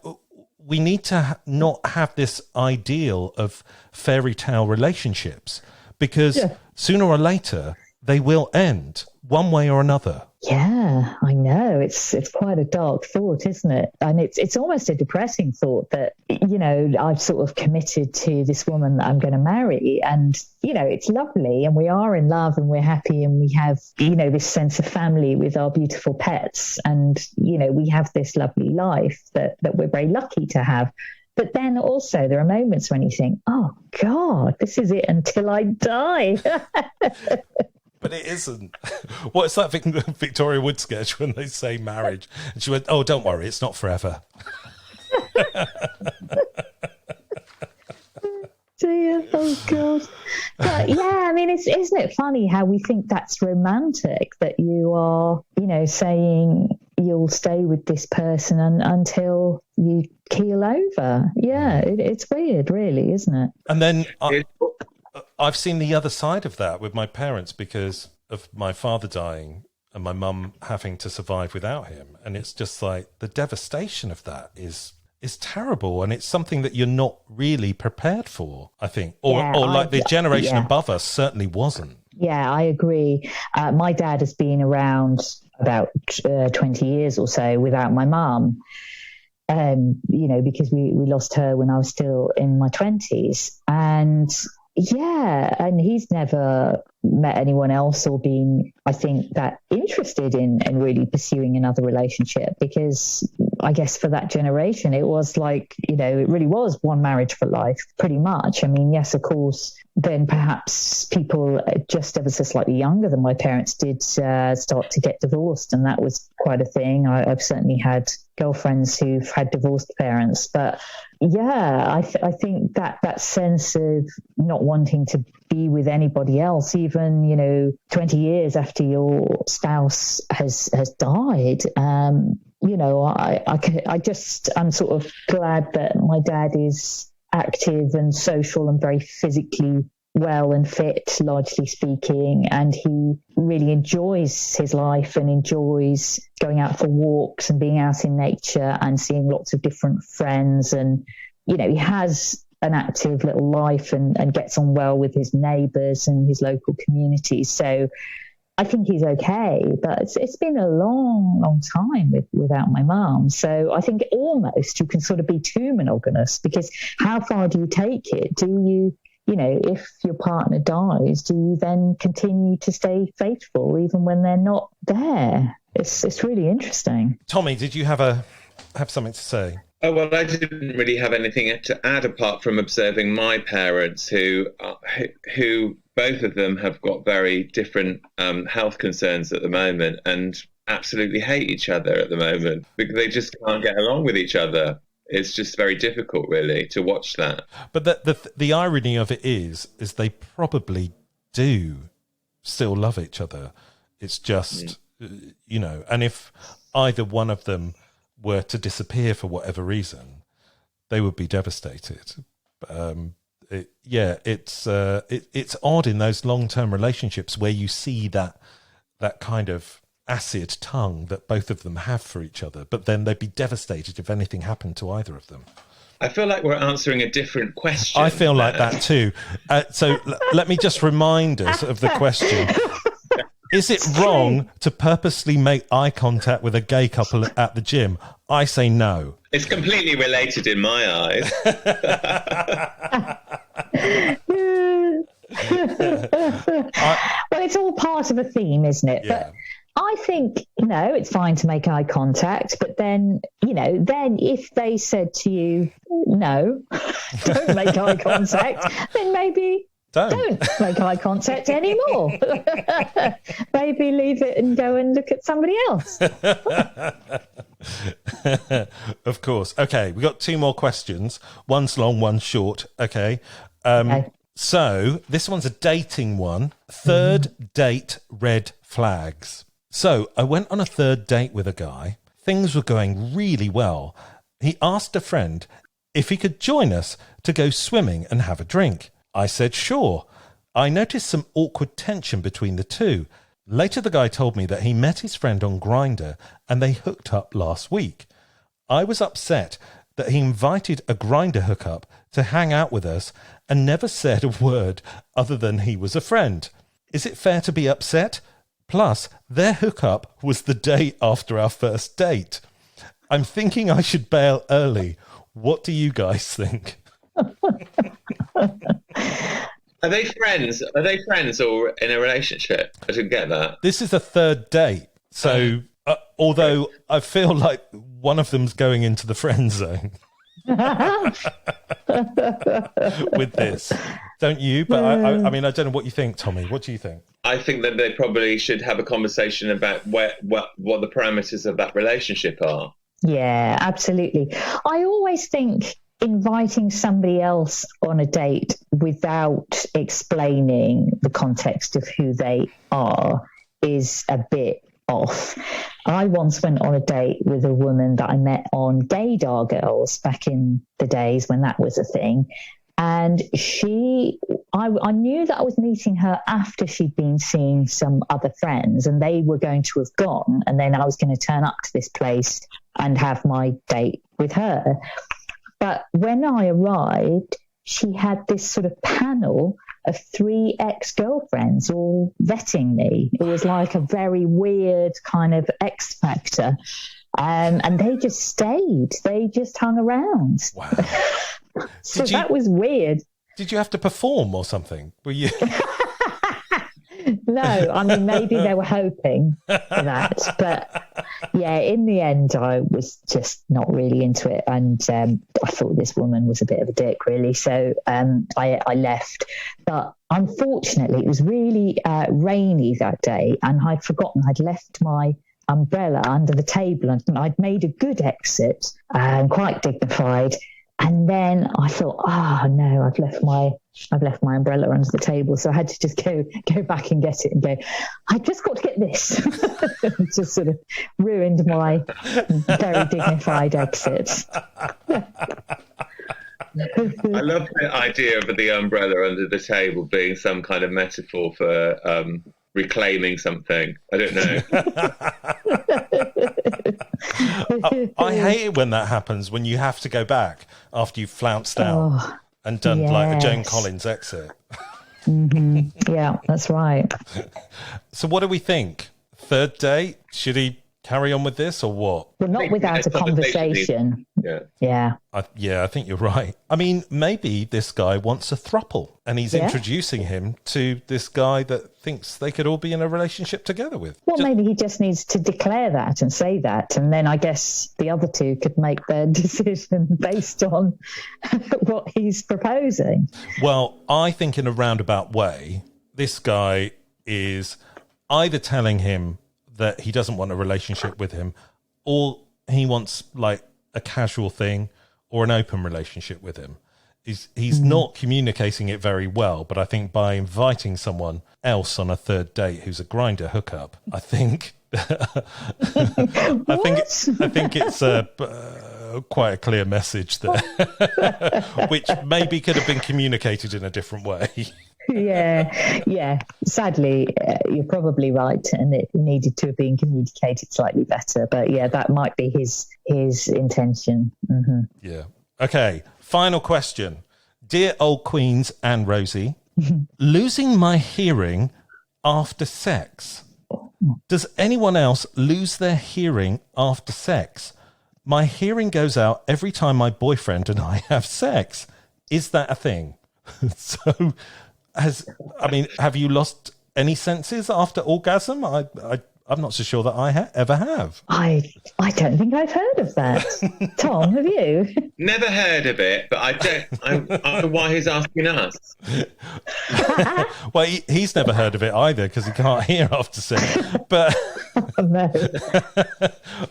we need to not have this ideal of fairy tale relationships, because sooner or later they will end one way or another. Yeah, I know. It's quite a dark thought, isn't it? And it's almost a depressing thought that, you know, I've sort of committed to this woman that I'm going to marry, and, you know, it's lovely and we are in love and we're happy and we have, you know, this sense of family with our beautiful pets, and, you know, we have this lovely life that we're very lucky to have. But then also there are moments when you think, oh God, this is it until I die. But it isn't. What's that Victoria Wood sketch when they say marriage? And she went, oh, don't worry, it's not forever. Dear, oh God. But yeah, I mean, isn't it funny how we think that's romantic, that you are, you know, saying you'll stay with this person until you keel over. Yeah, it's weird, really, isn't it? And then I've seen the other side of that with my parents because of my father dying and my mum having to survive without him. And it's just like the devastation of that is terrible. And it's something that you're not really prepared for, I think. Or like the generation above us certainly wasn't. Yeah, I agree. My dad has been around about 20 years or so without my mum. You know, because we lost her when I was still in my 20s. And yeah, and he's never met anyone else or been, I think, that interested in really pursuing another relationship, because, I guess for that generation, it was like, you know, it really was one marriage for life, pretty much. I mean, yes, of course, then perhaps people just ever so slightly younger than my parents did start to get divorced, and that was quite a thing. I've certainly had girlfriends who've had divorced parents, but yeah, I think that sense of not wanting to be with anybody else, even, you know, 20 years after your spouse has died, you know, I'm sort of glad that my dad is active and social and very physically well and fit, largely speaking, and he really enjoys his life and enjoys going out for walks and being out in nature and seeing lots of different friends. And, you know, he has an active little life and gets on well with his neighbours and his local community. So I think he's okay, but it's been a long time without my mum. So I think almost you can sort of be too monogamous, because how far do you take it? Do you know, if your partner dies, do you then continue to stay faithful even when they're not there? It's really interesting. Tommy, did you have something to say? Oh, well, I didn't really have anything to add apart from observing my parents, who both of them have got very different health concerns at the moment and absolutely hate each other at the moment because they just can't get along with each other. It's just very difficult, really, to watch that. But the irony of it is they probably do still love each other. It's just, you know, and if either one of them were to disappear for whatever reason, they would be devastated. It's odd in those long-term relationships where you see that kind of acid tongue that both of them have for each other, but then they'd be devastated if anything happened to either of them. I feel like we're answering a different question. I feel like that too. So let me just remind us of the question. Is it wrong to purposely make eye contact with a gay couple at the gym? I say no. It's completely related in my eyes. Well, it's all part of a theme, isn't it? Yeah. But I think, you know, it's fine to make eye contact, but then, you know, then if they said to you, no, don't make eye contact, then maybe don't make eye contact anymore. Maybe leave it and go and look at somebody else. Of course. Okay, we got two more questions. One's long, one's short. Okay. Okay. So this one's a dating one. Third date red flags. So I went on a third date with a guy. Things were going really well. He asked a friend if he could join us to go swimming and have a drink. I said, sure. I noticed some awkward tension between the two. Later, the guy told me that he met his friend on Grindr and they hooked up last week. I was upset that he invited a Grindr hookup to hang out with us and never said a word other than he was a friend. Is it fair to be upset? Plus, their hookup was the day after our first date. I'm thinking I should bail early. What do you guys think? Are they friends? Are they friends or in a relationship? I didn't get that. This is a third date. So, although I feel like one of them's going into the friend zone with this. Don't you? But I mean, I don't know what you think, Tommy. What do you think? I think that they probably should have a conversation about what the parameters of that relationship are. Yeah, absolutely. I always think inviting somebody else on a date without explaining the context of who they are is a bit off. I once went on a date with a woman that I met on Gaydar Girls back in the days when that was a thing. And I knew that I was meeting her after she'd been seeing some other friends and they were going to have gone. And then I was going to turn up to this place and have my date with her. But when I arrived, she had this sort of panel of 3 ex-girlfriends all vetting me. It was like a very weird kind of X factor. And they just stayed. They just hung around. Wow. So that was weird. Did you have to perform or something? Were you? No, I mean, maybe they were hoping for that. But Yeah, in the end, I was just not really into it. And I thought this woman was a bit of a dick, really. So I left. But unfortunately, it was really rainy that day. And I'd forgotten I'd left my umbrella under the table. And I'd made a good exit, quite dignified. And then I thought, oh no, I've left my umbrella under the table. So I had to just go back and get it and go, I just got to get this. Just sort of ruined my very dignified exit. I love the idea of the umbrella under the table being some kind of metaphor for reclaiming something. I don't know. I hate it when that happens, when you have to go back after you've flounced out and done like a Joan Collins exit. Mm-hmm. Yeah, that's right. So what do we think? Third date? Should he carry on with this or what? Well, not without a conversation. Yeah. I think you're right. I mean, maybe this guy wants a throuple and he's introducing him to this guy that thinks they could all be in a relationship together with. Well, maybe he just needs to declare that and say that. And then I guess the other two could make their decision based on what he's proposing. Well, I think in a roundabout way, this guy is either telling him that he doesn't want a relationship with him, or he wants like a casual thing or an open relationship with him. He's not communicating it very well, but I think by inviting someone else on a third date who's a grinder hookup, I think I think it's quite a clear message there, which maybe could have been communicated in a different way. Yeah. Sadly, you're probably right, and it needed to have been communicated slightly better. But yeah, that might be his intention. Mm-hmm. Yeah. Okay. Final question, dear old Queens and Rosie. Losing my hearing after sex. Does anyone else lose their hearing after sex? My hearing goes out every time my boyfriend and I have sex. Is that a thing? So. Have you lost any senses after orgasm? I'm not so sure that I ever have. I don't think I've heard of that. Tom, have you? Never heard of it, but I don't. Why he's asking us? Well, he's never heard of it either because he can't hear after sex. But no.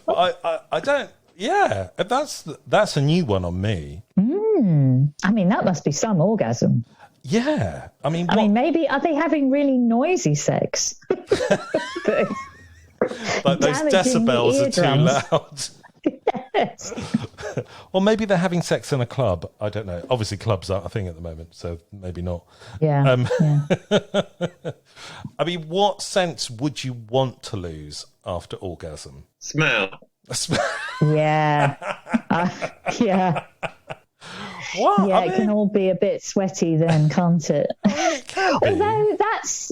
I don't. Yeah, that's a new one on me. I mean, that must be some orgasm. Yeah, I mean, maybe are they having really noisy sex? Like those decibels are too loud. Yes. Or maybe they're having sex in a club. I don't know. Obviously, clubs aren't a thing at the moment, so maybe not. Yeah. I mean, what sense would you want to lose after orgasm? Smell. Yeah. Yeah. What? Yeah, it can all be a bit sweaty then, can't it? It can be. Although that's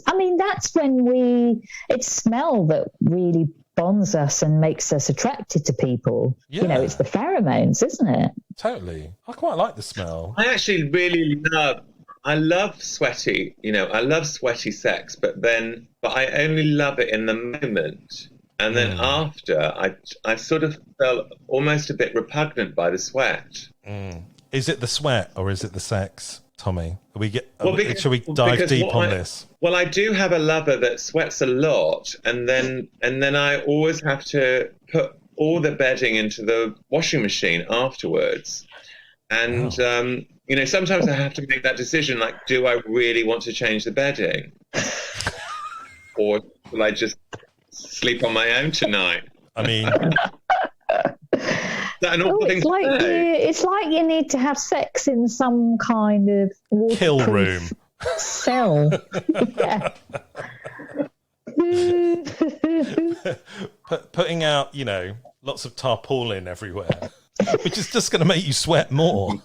when it's smell that really bonds us and makes us attracted to people. Yeah. You know, it's the pheromones, isn't it? Totally. I quite like the smell. I actually really love sweaty, I love sweaty sex, but I only love it in the moment. And then after, I sort of felt almost a bit repugnant by the sweat. Is it the sweat or is it the sex, Tommy? Should we dive deep on this? Well, I do have a lover that sweats a lot, and then I always have to put all the bedding into the washing machine afterwards. And sometimes I have to make that decision, like, do I really want to change the bedding, or will I just sleep on my own tonight? I mean. It's like you need to have sex in some kind of kill room cell. Yeah. Putting out, lots of tarpaulin everywhere, which is just going to make you sweat more.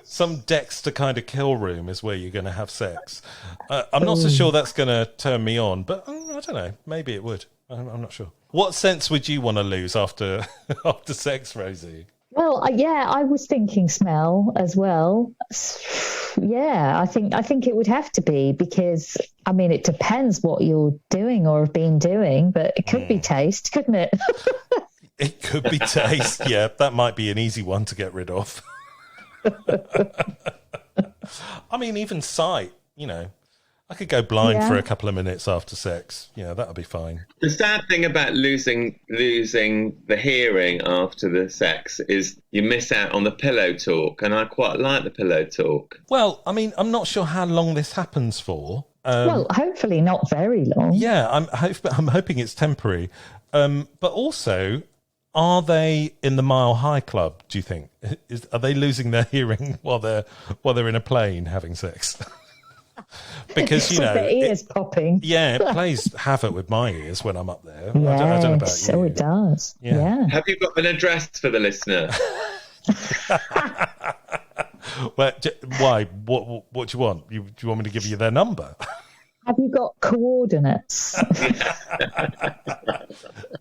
Some Dexter kind of kill room is where you're going to have sex. I'm not so sure that's going to turn me on, but I don't know. Maybe it would. I'm not sure. What sense would you want to lose after sex, Rosie? Well, I was thinking smell as well. Yeah, I think it would have to be, because I mean, it depends what you're doing or have been doing, but it could be taste, couldn't it? It could be taste. Yeah, that might be an easy one to get rid of. I mean, even sight, you know, I could go blind for a couple of minutes after sex. Yeah, that'll be fine. The sad thing about losing the hearing after the sex is you miss out on the pillow talk, and I quite like the pillow talk. Well, I mean, I'm not sure how long this happens for. Well, hopefully not very long. Yeah, I'm hoping it's temporary. But also, are they in the Mile High Club, do you think? Are they losing their hearing while they're in a plane having sex? Because, you know, their ears popping. Yeah, it plays havoc with my ears when I'm up there. Yes, I don't know about you. So it does. Yeah. Have you got an address for the listener? Well, why? What do you want? Do you want me to give you their number? Have you got coordinates?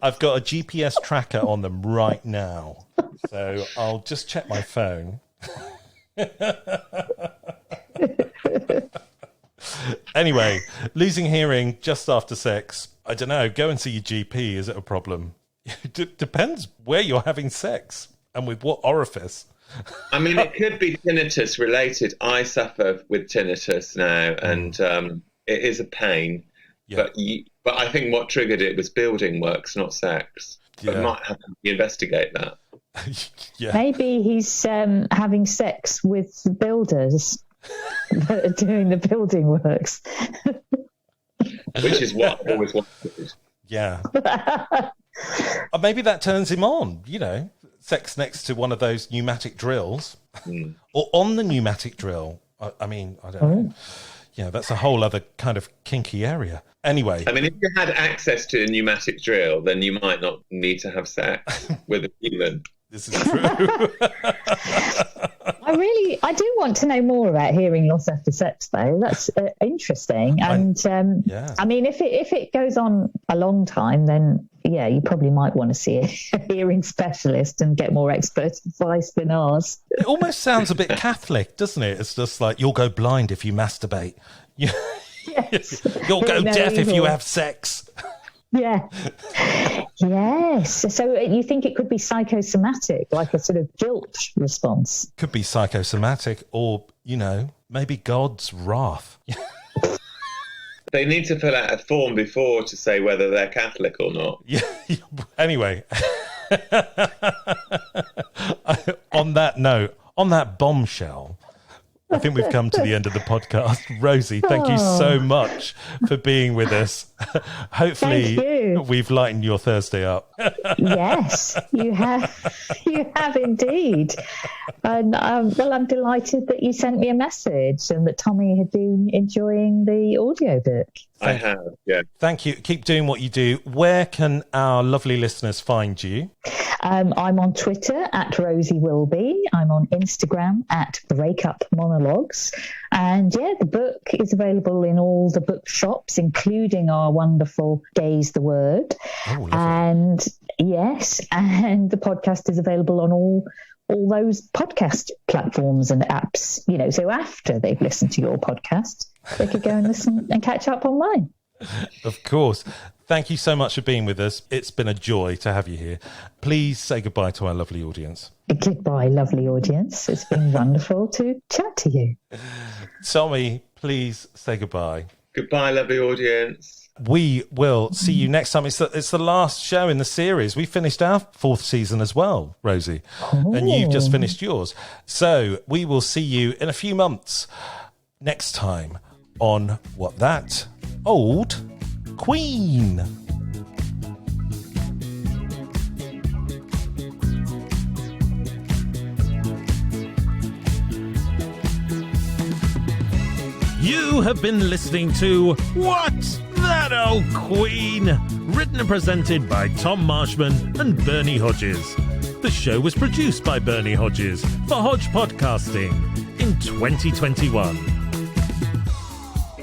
I've got a GPS tracker on them right now. So I'll just check my phone. Anyway, losing hearing just after sex. I don't know. Go and see your GP. Is it a problem? It depends where you're having sex and with what orifice. I mean, it could be tinnitus related. I suffer with tinnitus now, and it is a pain. Yeah. But I think what triggered it was building works, not sex. Yeah. But I might have to investigate that. Yeah. Maybe he's having sex with the builders that are doing the building works. Which is what I always wanted. Yeah. Or maybe that turns him on, you know, sex next to one of those pneumatic drills or on the pneumatic drill. I mean, I don't know. Yeah, that's a whole other kind of kinky area. Anyway. I mean, if you had access to a pneumatic drill, then you might not need to have sex with a human. This is true. I do want to know more about hearing loss after sex, though. That's interesting. And I mean, if it goes on a long time, then yeah, you probably might want to see a hearing specialist and get more expert advice than ours. It almost sounds a bit Catholic, doesn't it? It's just like you'll go blind if you masturbate. Yes. You'll go deaf if you have sex. Yeah. Yes. So you think it could be psychosomatic, like a sort of guilt response? Could be psychosomatic, or, you know, maybe God's wrath. They need to fill out a form before to say whether they're Catholic or not. Yeah. Anyway. On that note, on that bombshell, I think we've come to the end of the podcast. Rosie, thank you so much for being with us. Hopefully we've lightened your Thursday up. Yes, you have indeed. And well, I'm delighted that you sent me a message and that Tommy had been enjoying the audiobook. I have, yeah. Thank you. Keep doing what you do. Where can our lovely listeners find you? I'm on Twitter at Rosie Wilby. I'm on Instagram at Break Up Monologues. And yeah, the book is available in all the bookshops, including our wonderful Gaze the Word. Oh, and yes, and the podcast is available on all those podcast platforms and apps, you know, so after they've listened to your podcast, they could go and listen and catch up on mine. Of course. Thank you so much for being with us. It's been a joy to have you here. Please say goodbye to our lovely audience. Goodbye, lovely audience. It's been wonderful to chat to you. Tommy, please say goodbye. Goodbye, lovely audience. We will see you next time. It's the last show in the series. We finished our 4th season as well, Rosie. And you've just finished yours. So we will see you in a few months next time on What That Old Queen. You have been listening to What That Old Queen, written and presented by Tom Marshman and Bernie Hodges. The show was produced by Bernie Hodges for Hodge Podcasting in 2021.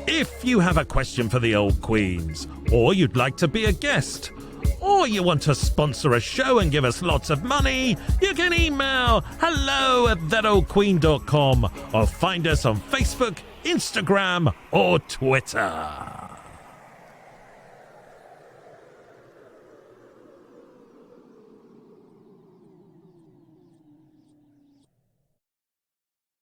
If you have a question for the old queens, or you'd like to be a guest, or you want to sponsor a show and give us lots of money, you can email hello@thatoldqueen.com or find us on Facebook, Instagram, or Twitter.